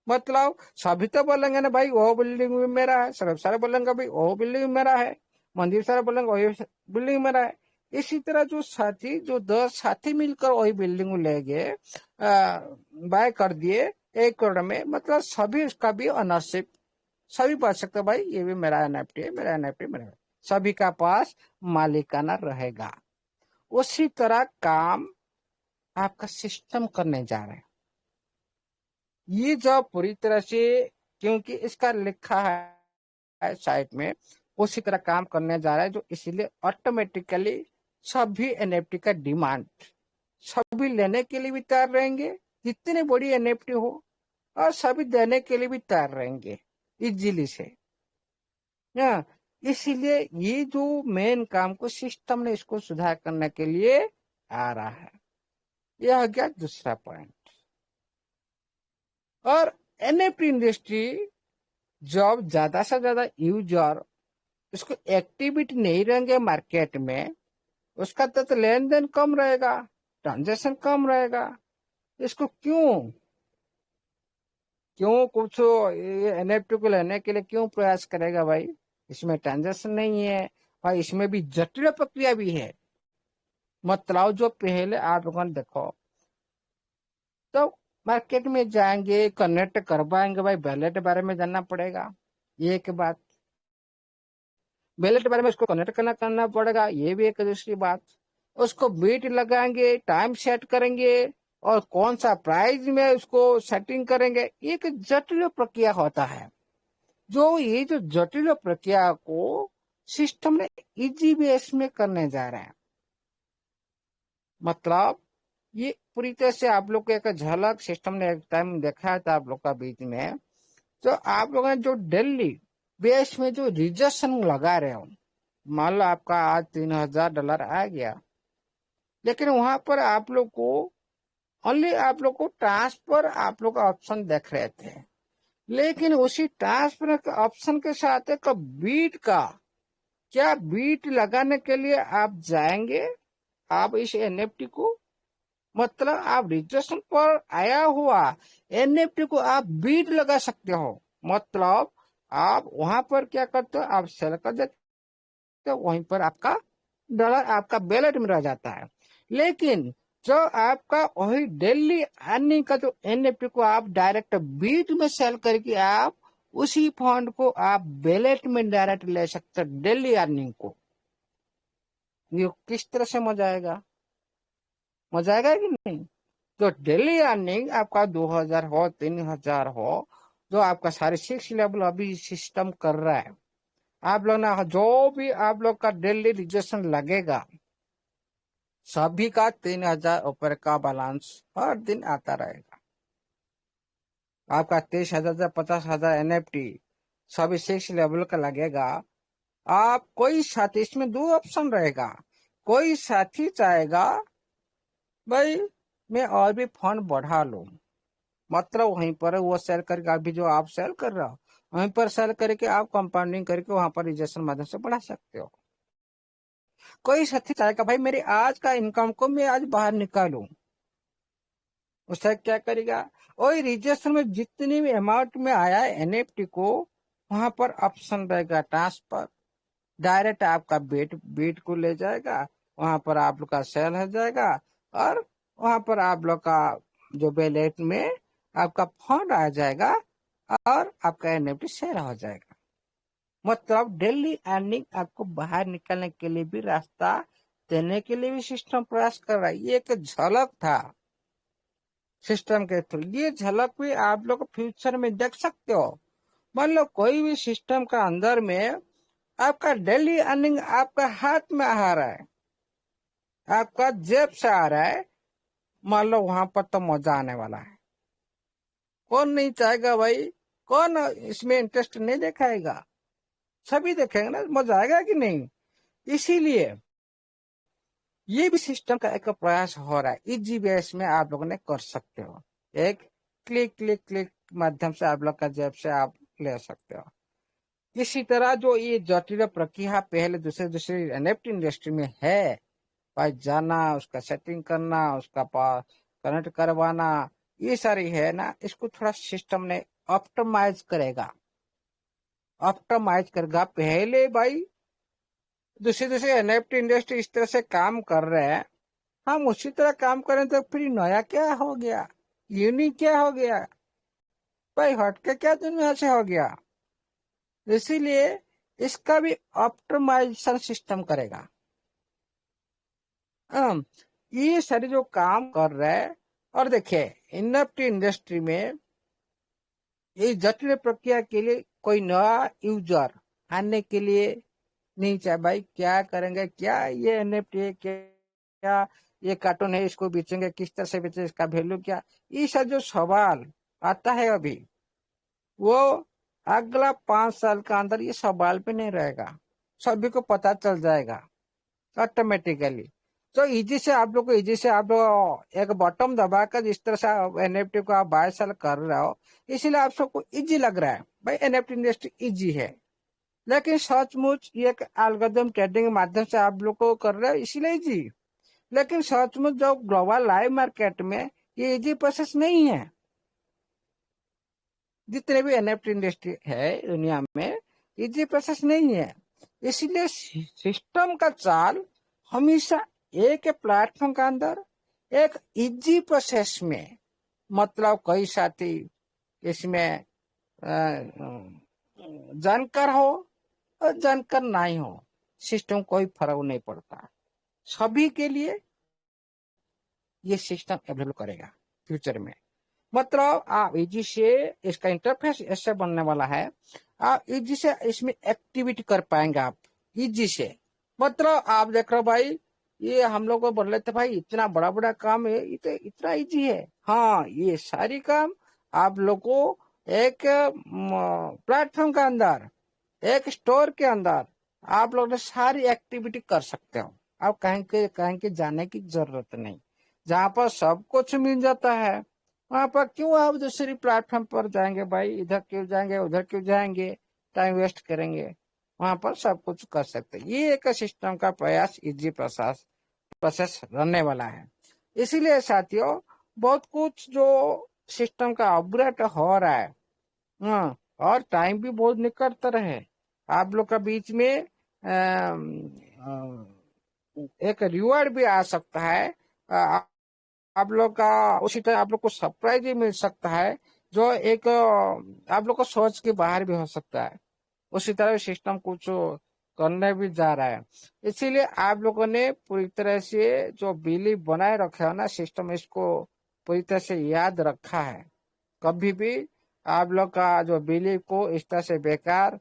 मतलब सभी तो बोलेंगे ना भाई वो बिल्डिंग भी मेरा है, सरब सर बोलेंगे भाई वो बिल्डिंग भी मेरा है, मनदीप सर बोलेंगे वही बिल्डिंग मेरा है। इसी तरह जो साथी, जो 10 साथी मिलकर वही बिल्डिंग ले गए, बाय कर दिए 1 करोड़ में, मतलब सभी उसका भी ऑनरशिप, सभी बात सकते भाई ये भी मेरा एनएफटी है, मेरा एनएफटी मेरा है। सभी का पास मालिकाना रहेगा। उसी तरह काम आपका सिस्टम करने जा रहे हैं। ये जो पूरी तरह से, क्योंकि इसका लिखा है साइट में, उसी तरह काम करने जा रहा है, जो इसीलिए ऑटोमेटिकली सभी एनएफटी का डिमांड सभी लेने के लिए भी तैयार रहेंगे, जितनी बड़ी एनएफटी हो, और सभी देने के लिए भी तैयार रहेंगे इजीली से। हाँ, इसीलिए ये जो मेन काम को सिस्टम ने इसको सुधार करने के लिए आ रहा है। यह हो गया दूसरा पॉइंट। और एनएफटी इंडस्ट्री जब ज्यादा से ज्यादा यूजर उसको एक्टिविटी नहीं रहेंगे मार्केट में, उसका तो लेन देन कम रहेगा, ट्रांजेक्शन कम रहेगा। इसको क्यों क्यों कुछ ये एनएफटी को लेने के लिए क्यों प्रयास करेगा भाई? इसमें ट्रांजेक्शन नहीं है भाई, इसमें भी जटिल प्रक्रिया भी है। मतलब जो पहले आप लोगों ने देखो तो मार्केट में जाएंगे, कनेक्ट करवाएंगे भाई, बैलेट के बारे में जानना पड़ेगा, ये एक बात। बैलेट के बारे में उसको कनेक्ट करना पड़ेगा, ये भी एक दूसरी बात। उसको बीट लगाएंगे, टाइम सेट करेंगे, और कौन सा प्राइस में उसको सेटिंग करेंगे, ये एक जटिल प्रक्रिया होता है। ये जो जटिल प्रक्रिया को सिस्टम ने इजी बेस में करने जा रहे हैं। मतलब ये पूरी तरह से आप लोग को एक झलक सिस्टम ने एक टाइम दिखाया था आप लोग का बीच में। तो आप लोगों ने जो दिल्ली बेस में जो रिजर्वेशन लगा रहे हो, मान लो आपका आज $3000 आ गया, लेकिन वहां पर आप लोग को ओनली आप लोग को ट्रांसफर आप लोग का ऑप्शन देख रहे थे। लेकिन उसी ट्रांसफर के ऑप्शन के साथ एक बीट का, क्या बीट लगाने के लिए आप जाएंगे आप इस एनएफटी को, मतलब आप रजिस्ट्रेशन पर आया हुआ एनएफटी को आप बीट लगा सकते हो। मतलब आप वहां पर क्या करते हो, आप सेल कर देते हो, वहीं पर आपका डॉलर आपका बैलेट में रह जाता है। लेकिन जो आपका वही डेली अर्निंग का जो एनएफटी को आप डायरेक्ट बीट में सेल करके आप उसी फंड को आप बैलेट में डायरेक्ट ले सकते हो डेली अर्निंग को। ये किस तरह से मजा आएगा? मजा आएगा कि नहीं? तो डेली अर्निंग आपका 2000 हो, 3000 हो, जो आपका सारे 6 लेवल अभी सिस्टम कर रहा है। आप लोग ना जो भी आप लोग का डेली रिजेक्शन लगेगा, सभी का 3000 ऊपर का बैलेंस हर दिन आता रहेगा। आपका 30,000 से 50,000 एनएफटी सभी 6 लेवल का लगेगा। आप कोई साथी, इसमें दो ऑप्शन रहेगा। कोई साथी चाहेगा भाई मैं और भी फंड बढ़ा लूं, मतलब वहीं पर वो सेल करके अभी जो आप सेल कर रहे हो वहीं पर सेल करके आप कंपाउंडिंग करके वहां पर रिजेक्शन माध्यम से बढ़ा सकते हो। कोई साथी चाहेगा भाई मेरी आज का इनकम को मैं आज बाहर निकालूं, उससे क्या करेगा, वही रिजेक्शन में जितनी भी अमाउंट में आया है एनएफटी को, वहां पर ऑप्शन रहेगा ट्रांसफर, डायरेक्ट आपका बीट बीट को ले जाएगा, वहां पर आप लोग का सेल हो जाएगा, और वहां पर आप लोग का जो बैलेट में आपका फंड आ जाएगा, और आपका एनएफटी सेल हो जाएगा। मतलब डेली अर्निंग आपको बाहर निकलने के लिए भी रास्ता देने के लिए भी सिस्टम प्रयास कर रहा है। ये एक झलक था सिस्टम के थ्रू। ये झलक भी आप लोग फ्यूचर में देख सकते हो। मान लो कोई भी सिस्टम का अंदर में आपका डेली अर्निंग आपका हाथ में आ रहा है, आपका जेब से आ रहा है, मान लो वहां पर तो मजा आने वाला है। कौन नहीं चाहेगा भाई? कौन इसमें इंटरेस्ट नहीं दिखाएगा? सभी देखेंगे ना, मजा आएगा कि नहीं? इसीलिए ये भी सिस्टम का एक प्रयास हो रहा है, इजी बेस में आप लोगों ने कर सकते हो। एक क्लिक क्लिक क्लिक माध्यम से आप लोग का जेब से आप ले सकते हो। इसी तरह जो ये जटिल प्रक्रिया पहले दूसरे दूसरे एनएफटी इंडस्ट्री में है भाई, जाना उसका सेटिंग करना, उसका पास कनेक्ट करवाना, ये सारी है ना, इसको थोड़ा सिस्टम ने ऑप्टिमाइज करेगा। पहले भाई दूसरे दूसरे एनएफटी इंडस्ट्री इस तरह से काम कर रहे हैं, हम उसी तरह काम करें तो फिर नया क्या हो गया, यूनिक क्या हो गया भाई, हटके क्या दुनिया से हो गया? इसीलिए इसका भी ऑप्टिमाइजेशन सिस्टम करेगा। हम ये सारे जो काम कर रहे हैं, और देखिए एनएफटी इंडस्ट्री में ये जटिल प्रक्रिया के लिए कोई नया यूजर आने के लिए नहीं चाहे भाई, क्या करेंगे, क्या ये एनएफटी है, क्या ये कार्टून है, इसको बेचेंगे, किस तरह से बेचेंगे, इसका वैल्यू क्या, ये सब जो सवाल आता है अभी, वो अगला 5 साल का अंदर ये सवाल पे नहीं रहेगा, सभी को पता चल जाएगा ऑटोमेटिकली। तो इजी से आप लोग को इजी से आप लोग एक बटन दबाकर जिस तरह से एनएफटी को आप बाय सेल कर रहे हो, इसीलिए आप सबको इजी लग रहा है भाई एनएफटी इंडस्ट्री इजी है। लेकिन सचमुच ये एक एल्गोरिथम ट्रेडिंग के माध्यम से आप लोग को कर रहे हो इसीलिए इजी। लेकिन सचमुच जो ग्लोबल लाइव मार्केट में ये इजी प्रोसेस नहीं है। जितने भी एनएफटी इंडस्ट्री है दुनिया में इजी प्रोसेस नहीं है। इसलिए सिस्टम का चाल हमेशा एक प्लेटफॉर्म के अंदर एक इजी प्रोसेस में, मतलब कई साथी इसमें जानकार हो और जानकार नहीं हो, सिस्टम कोई फर्क नहीं पड़ता, सभी के लिए ये सिस्टम अवेलेबल करेगा फ्यूचर में। मतलब आप इजी से इसका इंटरफेस ऐसे बनने वाला है, आप इजी से इसमें एक्टिविटी कर पाएंगे आप इजी से। मतलब आप देख रहे हो भाई, ये हम लोग को बोल रहे थे भाई इतना बड़ा बड़ा काम है, ये तो इतना इजी है। हाँ, ये सारी काम आप लोग को एक प्लेटफॉर्म के अंदर, एक स्टोर के अंदर आप लोग सारी एक्टिविटी कर सकते हो। आप कहीं के जाने की जरूरत नहीं। जहाँ पर सब कुछ मिल जाता है वहां पर क्यों आप दूसरी प्लेटफॉर्म पर जाएंगे भाई, इधर क्यों जाएंगे उधर क्यों जाएंगे, टाइम वेस्ट करेंगे। वहां पर सब कुछ कर सकते हैं। ये एक सिस्टम का प्रयास इजी प्रोसेस रहने वाला है। इसीलिए साथियों बहुत कुछ जो सिस्टम का अपग्रेड हो रहा है, हाँ, और टाइम भी बहुत निकटतर है। आप लोग का बीच में एक रिवॉर्ड भी आ सकता है। आप लोग का उसी तरह आप लोग को सरप्राइज भी मिल सकता है, जो एक आप लोग को सोच के बाहर भी हो सकता है। उसी तरह सिस्टम कुछ करने भी जा रहा है। इसीलिए आप लोगों ने पूरी तरह से जो बिलीव बनाए रखा है ना, सिस्टम इसको पूरी तरह से याद रखा है। कभी भी आप लोग का जो बिलीव को इस तरह से बेकार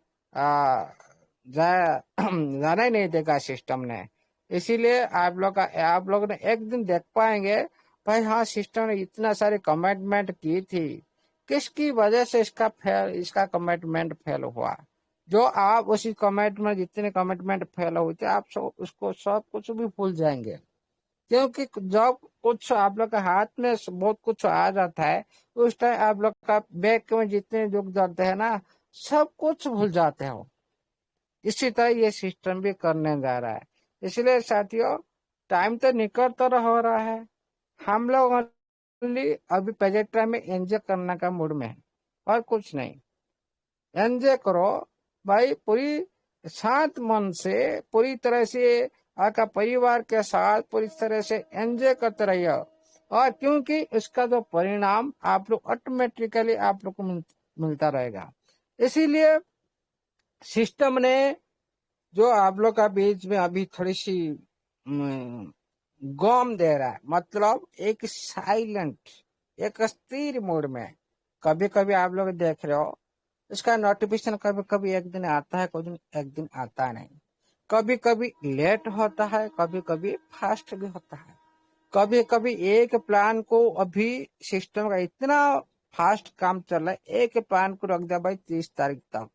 जाना ही नहीं देगा सिस्टम ने। इसीलिए आप लोग ने एक दिन देख पाएंगे भाई, हाँ सिस्टम ने इतना सारे कमिटमेंट की थी, किसकी वजह से इसका कमिटमेंट फेल हुआ। जो आप उसी कमिटमेंट, जितने कमिटमेंट फेल हुए थे, आप सब उसको सब कुछ भी भूल जाएंगे। क्योंकि जब कुछ आप लोग के हाथ में बहुत कुछ आ जाता है, उस टाइम आप लोग का बैग में जितने दुख दर्द है ना, सब कुछ भूल जाते हो। इसी तरह ये सिस्टम भी करने जा रहा है। इसलिए साथियों टाइम तो निकटतर हो रहा है। हम लोग ओनली अभी प्रेजेंट टाइम में एंजॉय करने का मूड में है और कुछ नहीं। एंजॉय करो भाई, पूरी शांत मन से, पूरी तरह से आपका परिवार के साथ पूरी तरह से एंजॉय करते रहिए। और क्योंकि इसका जो परिणाम आप लोग ऑटोमेटिकली आप लोग को मिलता रहेगा। इसीलिए सिस्टम ने जो आप लोग का बीच में अभी थोड़ी सी गम दे रहा है, मतलब एक साइलेंट, एक स्थिर मोड में। कभी कभी आप लोग देख रहे हो इसका नोटिफिकेशन कभी कभी एक दिन आता है, कोई दिन एक दिन आता नहीं। कभी कभी लेट होता है, कभी कभी फास्ट भी होता है। कभी कभी एक प्लान को, अभी सिस्टम का इतना फास्ट काम चल रहा है, एक प्लान को रख दिया भाई 30 तारीख तक।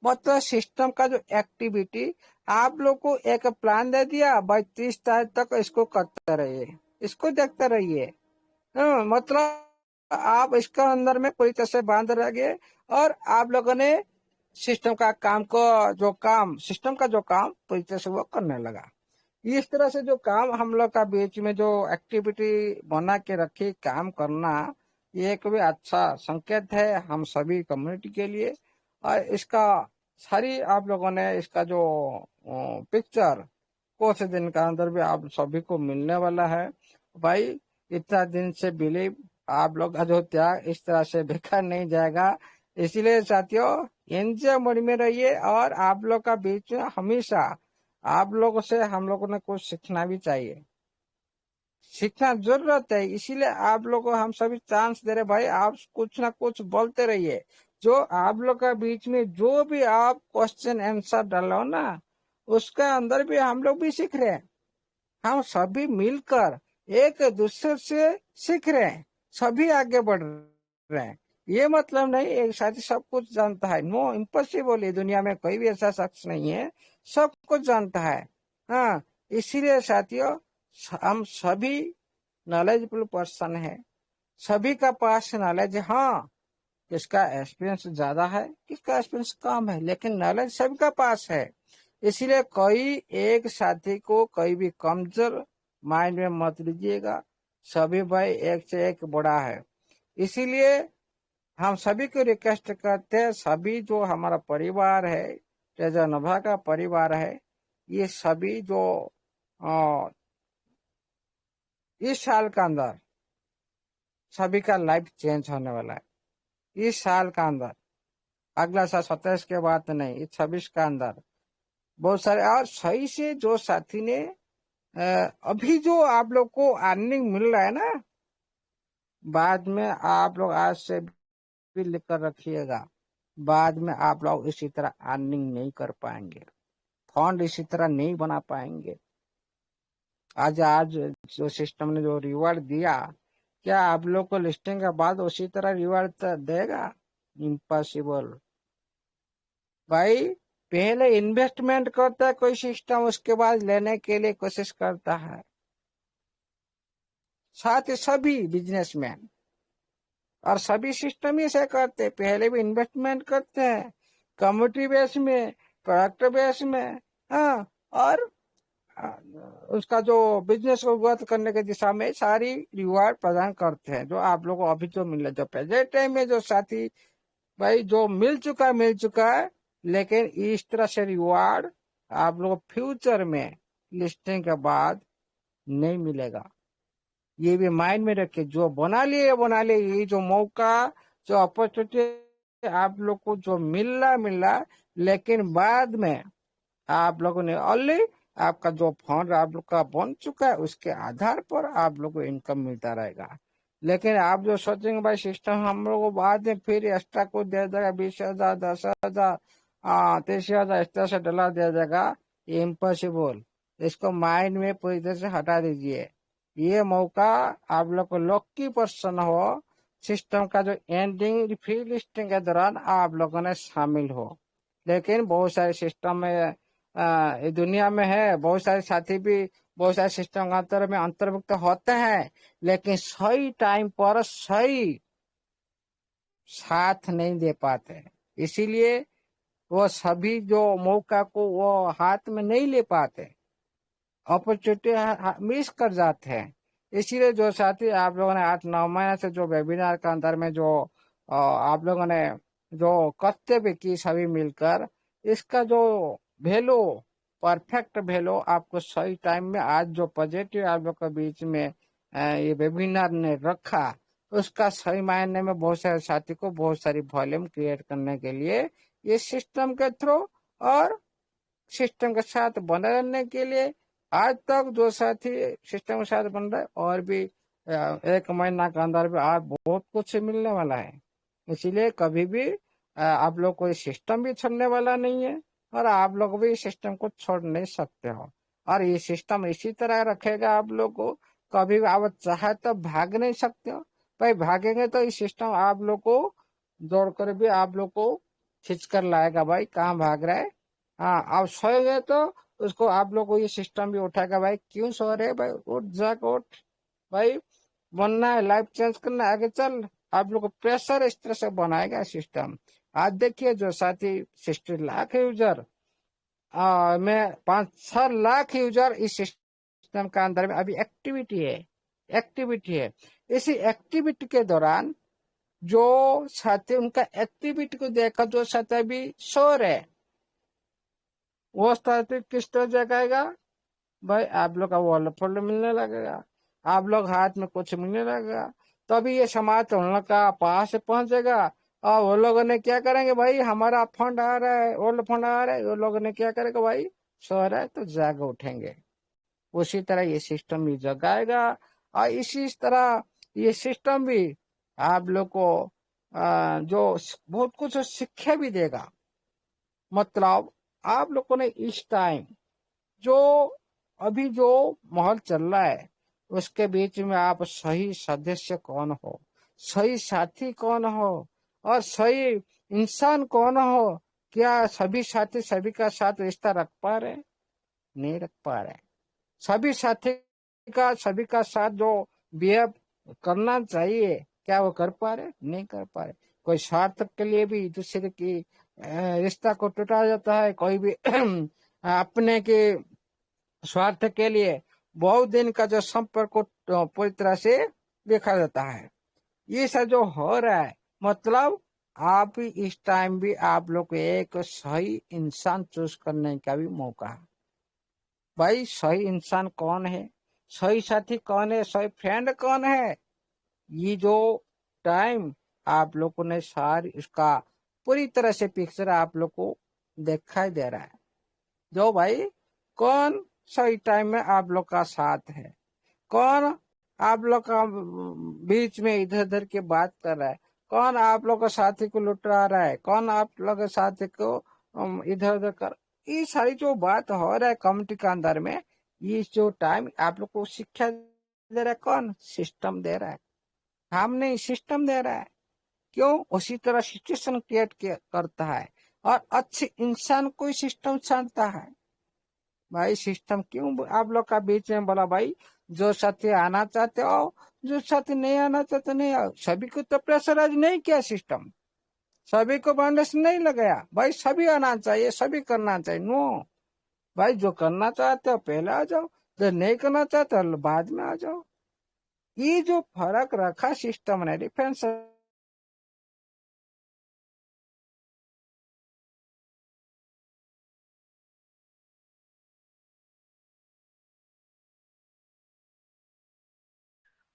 मतलब सिस्टम का जो एक्टिविटी, आप लोग को एक प्लान दे दिया भाई 30 तारीख तक इसको करते रहिए, इसको देखते रहिए। मतलब आप इसका अंदर में पूरी तरह से बांध रह गए और आप लोगों ने सिस्टम का काम को, जो काम सिस्टम का जो काम पूरी तरह से वो करने लगा। इस तरह से जो काम हम लोग का बीच में जो एक्टिविटी बना के रखी काम करना, ये एक भी अच्छा संकेत है हम सभी कम्युनिटी के लिए। और इसका सारी आप लोगों ने इसका जो पिक्चर कुछ दिन का अंदर भी आप सभी को मिलने वाला है। भाई इतना दिन से बिलीव आप लोग का जो त्याग इस तरह से बेकार नहीं जाएगा। इसीलिए साथियों एंजॉय मोड में रहिए और आप लोग का बीच में हमेशा आप लोगों से हम लोगों ने कुछ सीखना भी चाहिए, सीखना जरूरत है। इसीलिए आप लोगों को हम सभी चांस दे रहे भाई, आप कुछ ना कुछ बोलते रहिए। जो आप लोग का बीच में जो भी आप क्वेश्चन आंसर डालो ना, उसका अंदर भी हम लोग भी सीख रहे हैं। हम सभी मिलकर एक दूसरे से सीख रहे हैं, सभी आगे बढ़ रहे हैं। ये मतलब नहीं एक साथी सब कुछ जानता है, नो, इम्पॉसिबल है। दुनिया में कोई भी ऐसा शख्स नहीं है सब कुछ जानता है। हाँ, इसीलिए साथियों हम सभी नॉलेजेबल पर्सन है, सभी का पास नॉलेज, हाँ किसका एक्सपीरियंस ज्यादा है, किसका एक्सपीरियंस कम है, लेकिन नॉलेज सबका पास है। इसलिए कोई एक साथी को कोई भी कमजोर माइंड में मत लीजिएगा। सभी भाई एक से एक बड़ा है। इसीलिए हम सभी को रिक्वेस्ट करते हैं, सभी जो हमारा परिवार है, तेजानोभा का परिवार है, ये सभी जो अ, इस साल का अंदर सभी का लाइफ चेंज होने वाला है। इस साल का अंदर, अगला साल 27 के बाद नहीं, इस 26 का अंदर बहुत सारे और सही से जो साथी ने अभी जो आप लोग को अर्निंग मिल रहा है ना, बाद में आप लोग आज से भी लिख कर रखिएगा, बाद में आप लोग इसी तरह अर्निंग नहीं कर पाएंगे, फंड इसी तरह नहीं बना पाएंगे। आज आज जो सिस्टम ने जो रिवार्ड दिया, क्या आप लोग को लिस्टिंग के बाद उसी तरह रिवार्ड देगा? इम्पॉसिबल भाई। पहले इन्वेस्टमेंट करता है कोई सिस्टम, उसके बाद लेने के लिए कोशिश करता है। साथ ही सभी बिजनेसमैन और सभी सिस्टम ही से करते हैं, पहले भी इन्वेस्टमेंट करते हैं कम्युनिटी बेस में, प्रोडक्ट बेस में, हाँ, और उसका जो बिजनेस को ग्रोथ करने की दिशा में सारी रिवार्ड प्रदान करते हैं। जो आप लोगों को अभी जो मिल रहा है, जो प्रेजेंट टाइम में जो साथी भाई जो मिल चुका है, लेकिन इस तरह से रिवार्ड आप लोगों को फ्यूचर में लिस्टिंग के बाद नहीं मिलेगा। ये भी माइंड में रखे, जो बना लिए, ये जो मौका, जो अपॉर्चुनिटी आप लोग को जो मिल रहा, लेकिन बाद में आप लोगों ने ऑलरेडी आपका जो फंड आप लोग का बन चुका है, उसके आधार पर आप लोग को इनकम मिलता रहेगा। लेकिन आप जो सोचेंगे भाई सिस्टम हम लोग को बाद में फिर एक्स्ट्रा को दे देगा, 20,000, 10,000, 30,000 एक्स्ट्रा से डॉलर दे देगा, ये इम्पॉसिबल। इसको माइंड में पूरी तरह से हटा दीजिए। ये मौका आप लोग को लकी पर्सन हो, सिस्टम का जो एंडिंग फ्री लिस्टिंग के दौरान आप लोगों ने शामिल हो। लेकिन बहुत सारे सिस्टम में ये दुनिया में है, बहुत सारे साथी भी बहुत सारे सिस्टम के अंतर में अंतर्भुक्त होते हैं, लेकिन सही टाइम पर सही साथ नहीं दे पाते। इसीलिए वो सभी जो मौका को वो हाथ में नहीं ले पाते, अपॉर्चुनिटी मिस कर जाते हैं। इसीलिए जो साथी आप लोगों ने 8-9 महीने से जो वेबिनार के अंदर में जो आप लोगों ने जो कर्तव्य की सभी मिलकर, इसका जो वैल्यू, परफेक्ट वैल्यू आपको सही टाइम में आज जो पॉजिटिव आप लोग के बीच में ये वेबिनार ने रखा, उसका सही मायने में बहुत सारे साथी को बहुत सारी वॉल्यूम क्रिएट करने के लिए ये सिस्टम के थ्रू और सिस्टम के साथ बने रहने के लिए आज तक जो साथी सिस्टम के साथ बन रहा है, और भी 1 महीना के अंदर भी आज बहुत कुछ मिलने वाला है। इसीलिए कभी भी आप लोग को सिस्टम भी छोड़ने वाला नहीं है, और आप लोग भी सिस्टम को छोड़ नहीं सकते हो। और ये सिस्टम इसी तरह रखेगा आप लोग को, कभी भी आप चाहे तो भाग नहीं सकते हो। भाई भागेंगे तो ये सिस्टम आप लोग को जोड़ कर भी आप लोग को खींच कर लाएगा। भाई कहाँ भाग रहा है? हाँ, आप सोएंगे तो उसको आप लोग को ये सिस्टम भी उठाएगा, भाई क्यों सो रहे भाई, उठ जाग उठ भाई, बनना है, लाइफ चेंज करना है, आगे चल। आप लोग को प्रेशर इस तरह से बनाएगा सिस्टम। आज देखिए जो साथी 60 लाख यूजर में 5-6 लाख यूजर इस सिस्टम का अंदर में अभी एक्टिविटी है। इसी एक्टिविटी के दौरान जो साथी उनका एक्टिविटी को देखकर जो साथी अभी सो रहे, वो साथी किस तरह जगाएगा? भाई आप लोग का वर्ल्ड फंड मिलने लगेगा, आप लोग हाथ में कुछ मिलने लगेगा, तभी ये समाज उन लोग का पास से पहुंचेगा। और वो लोगों ने क्या करेंगे? भाई हमारा फंड आ रहा है, वर्ल्ड फंड आ रहा है, वो लोगों ने क्या करेगा? भाई सो रहा है तो जाग उठेंगे। उसी तरह ये सिस्टम भी जगाएगा, और इसी तरह ये सिस्टम भी आप लोग को जो बहुत कुछ शिक्षा भी देगा। मतलब आप लोगों ने इस टाइम जो अभी जो माहौल चल रहा है, उसके बीच में आप सही सदस्य कौन हो, सही साथी कौन हो, और सही इंसान कौन हो, क्या सभी साथी सभी का साथ रिश्ता रख पा रहे? नहीं रख पा रहे। सभी साथी सभी का साथ जो बिहेव करना चाहिए, क्या वो कर पा रहे? नहीं कर पा रहे। कोई स्वार्थ के लिए भी दूसरे की रिश्ता को टूटा जाता है, कोई भी अपने के स्वार्थ के लिए बहुत दिन का जो संपर्क को पूरी तरह से देखा जाता है। ये सब जो हो रहा है, मतलब आप भी इस टाइम भी आप लोग को एक सही इंसान चूज करने का भी मौका है। भाई सही इंसान कौन है, सही साथी कौन है, सही फ्रेंड कौन है, ये जो टाइम आप लोगों ने सारी उसका पूरी तरह से पिक्चर आप लोग को दिखाई दे रहा है। जो भाई कौन सही टाइम में आप लोग का साथ है, कौन आप लोग का बीच में इधर उधर की बात कर रहा है, कौन आप लोग का साथी को लुटा रहा है, कौन आप लोग के साथी को इधर उधर कर, ये सारी जो बात हो रहा है कम्युनिटी के अंदर में, ये जो टाइम आप लोग को शिक्षा दे रहा है, कौन सिस्टम दे रहा है? हम नहीं, सिस्टम दे रहा है। क्यों? उसी तरह सिचुएशन क्रिएट करता है और अच्छे इंसान को सिस्टम छांटता है। भाई सिस्टम क्यों आप लोग का बीच में बोला? भाई जो साथी आना चाहते हो, जो साथी नहीं आना चाहते नहीं आओ। सभी को तो प्रेशराइज नहीं किया सिस्टम, सभी को बाउंडेशन नहीं लगाया। भाई सभी आना चाहिए, सभी करना चाहिए। नो भाई, जो करना चाहते हो पहले आ जाओ, जो नहीं करना चाहते हो बाद में आ जाओ। ये जो फर्क रखा सिस्टम ने डिफेंस।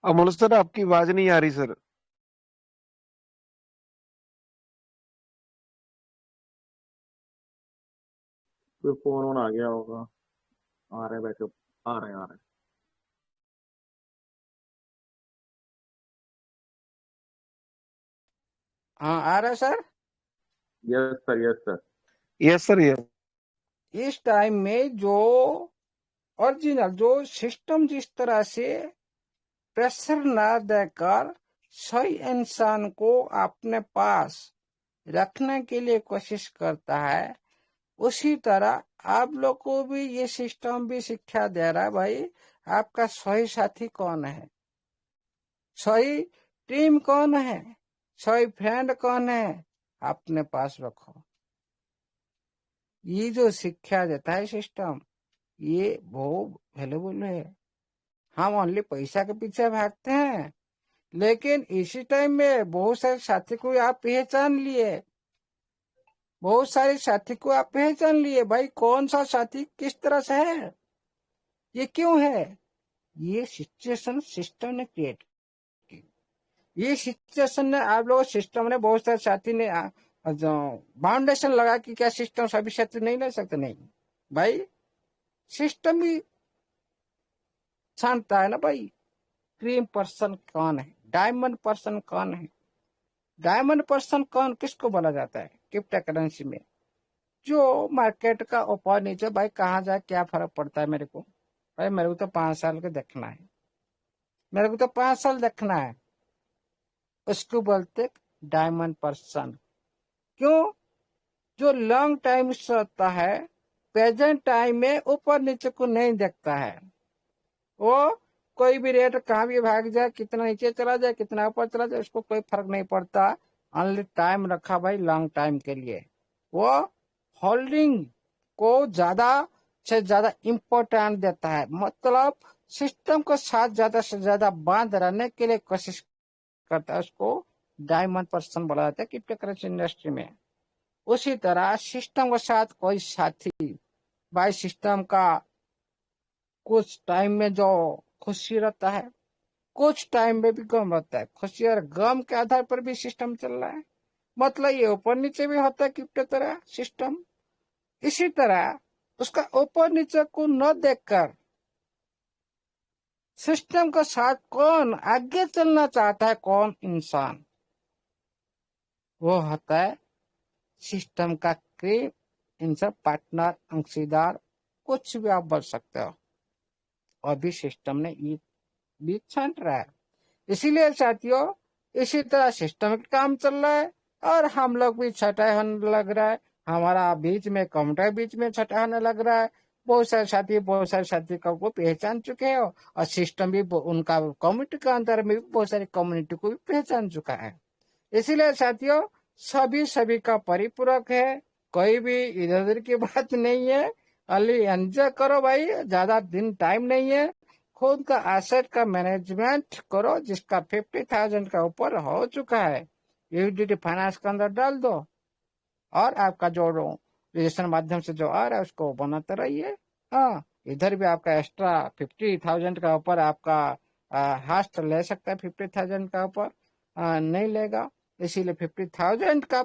अमोल सर, आपकी आवाज नहीं आ रही सर। कोई फोन ऑन आ गया होगा। आ रहे बैकअप, आ रहे हैं आ रहे हाँ आ रहा है सर। हैं। Yes sir, yes sir. Yes sir, yes. इस टाइम में जो ओरिजिनल जो सिस्टम जिस तरह से प्रेशर न देकर सही इंसान को अपने पास रखने के लिए कोशिश करता है, उसी तरह आप लोग को भी ये सिस्टम भी शिक्षा दे रहा है। भाई आपका सही साथी कौन है, सही टीम कौन है, सही फ्रेंड कौन है, अपने पास रखो। ये जो शिक्षा देता है सिस्टम, ये बहुत वैल्यूबल है। हम ओनली पैसा के पीछे भागते हैं, लेकिन इसी टाइम में बहुत सारे साथी को आप पहचान लिए, बहुत सारे साथी को आप पहचान लिए। भाई कौन सा साथी किस तरह से है, ये क्यों है? ये सिचुएशन सिस्टम ने क्रिएट की। ये सिचुएशन ने आप लोगों सिस्टम ने बहुत सारे साथी ने जो बाउंडेशन लगा कि क्या सिस्टम सभी साथी नहीं ले सकते? नहीं भाई, सिस्टम भी छानता है ना भाई, क्रीम पर्सन कौन है, डायमंड पर्सन कौन है। डायमंड पर्सन कौन किसको बोला जाता है क्रिप्टो करेंसी में? जो मार्केट का ऊपर नीचे, भाई कहाँ जाए क्या फर्क पड़ता है मेरे को? भाई मेरे को तो 5 साल का देखना है, मेरे को तो 5 साल देखना है। उसको बोलते डायमंड पर्सन। क्यों? जो लॉन्ग टाइम से होता है, प्रेजेंट टाइम में ऊपर नीचे को नहीं देखता है। वो कोई भी रेट कहाँ भी भाग जाए, कितना नीचे चला जाए कितना ऊपर चला जाए, उसको कोई फर्क नहीं पड़ता। ओनली टाइम रखा भाई लॉन्ग टाइम के लिए। वो होल्डिंग को ज्यादा से ज्यादा इम्पोर्टेंट देता है, मतलब सिस्टम को साथ ज्यादा से ज्यादा बांध रहने के लिए कोशिश करता है। उसको डायमंड पर्सन बोला जाता है क्रिप्टो करेंसी इंडस्ट्री में। उसी तरह सिस्टम के साथ कोई साथी, भाई सिस्टम का कुछ टाइम में जो खुशी रहता है, कुछ टाइम में भी गम रहता है। खुशी और गम के आधार पर भी सिस्टम चल रहा है, मतलब ये ऊपर नीचे भी होता है क्रिप्टो तरह सिस्टम। इसी तरह उसका ऊपर नीचे को न देखकर सिस्टम के साथ कौन आगे चलना चाहता है, कौन इंसान, वो होता है सिस्टम का क्रीम इंसान, पार्टनर, अंशीदार, कुछ भी आप बोल सकते हो। अभी सिस्टम ने ये भी छांट रहा है। इसीलिए साथियों, इसी तरह सिस्टमिक काम चल रहा है और हम लोग भी छटाई होने लग रहा है। हमारा बीच में कम्युनिटी बीच में छटाई होने लग रहा है। बहुत सारे साथी का वो पहचान चुके हैं, और सिस्टम भी उनका कम्युनिटी के अंदर में भी बहुत सारी कम्युनिटी को भी पहचान चुका है। इसीलिए साथियों, सभी का परिपूरक है, कोई भी इधर उधर की बात नहीं है। अली एंजॉय करो भाई, ज्यादा दिन टाइम नहीं है। खुद का एसेट का मैनेजमेंट करो, जिसका 50,000 का ऊपर हो चुका है यूडिटी फाइनेंस के अंदर डाल दो, और आपका जो रजिस्ट्रेशन माध्यम से जो आ रहा है उसको बनाते रहिए। हाँ, इधर भी आपका एक्स्ट्रा 50,000 का ऊपर आपका हास्ट ले सकता है, 50,000 का ऊपर नहीं लेगा। इसीलिए 50,000 का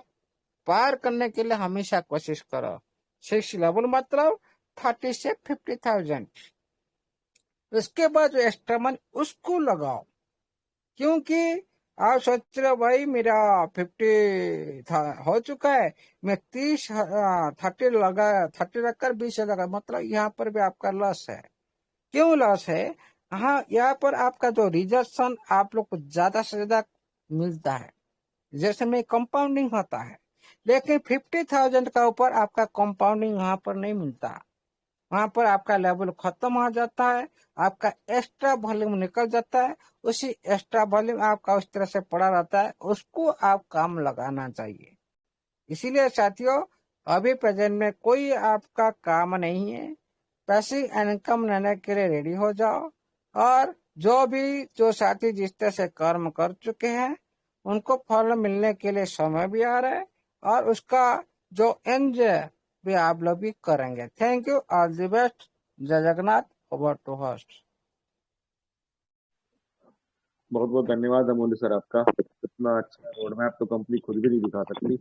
पार करने के लिए हमेशा कोशिश करो। 6 लेवल मतलब 30 से 50,000। उसके बाद जो एक्स्ट्रा मनी उसको लगाओ, क्योंकि आप सोच रहे हो भाई मेरा 50 हो चुका है, मैं 30 30 रखकर 20 लगा, मतलब यहाँ पर भी आपका लॉस है। क्यों लॉस है? हाँ, यहाँ पर आपका जो रिजर्वेशन आप लोग को ज्यादा से ज्यादा मिलता है, जैसे में कंपाउंडिंग होता है, लेकिन 50,000 का ऊपर आपका कंपाउंडिंग वहां पर नहीं मिलता। वहां पर आपका लेवल खत्म हो जाता है, आपका एक्स्ट्रा वॉल्यूम निकल जाता है। उसी एक्स्ट्रा वॉल्यूम आपका उस तरह से पड़ा रहता है, उसको आप काम लगाना चाहिए। इसीलिए साथियों, अभी प्रेजेंट में कोई आपका काम नहीं है, पैसिव इनकम लेने के लिए रेडी हो जाओ। और जो साथी जिस तरह से कर्म कर चुके हैं, उनको फल मिलने के लिए समय भी आ रहा है, और उसका जो एंजॉय भी आप लोग भी करेंगे। Thank you, all the best. जय जगन्नाथ। Over to host. बहुत बहुत धन्यवाद अमूल्य सर आपका। इतना अच्छा रोड मैप तो कंपनी खुद भी नहीं दिखा सकती।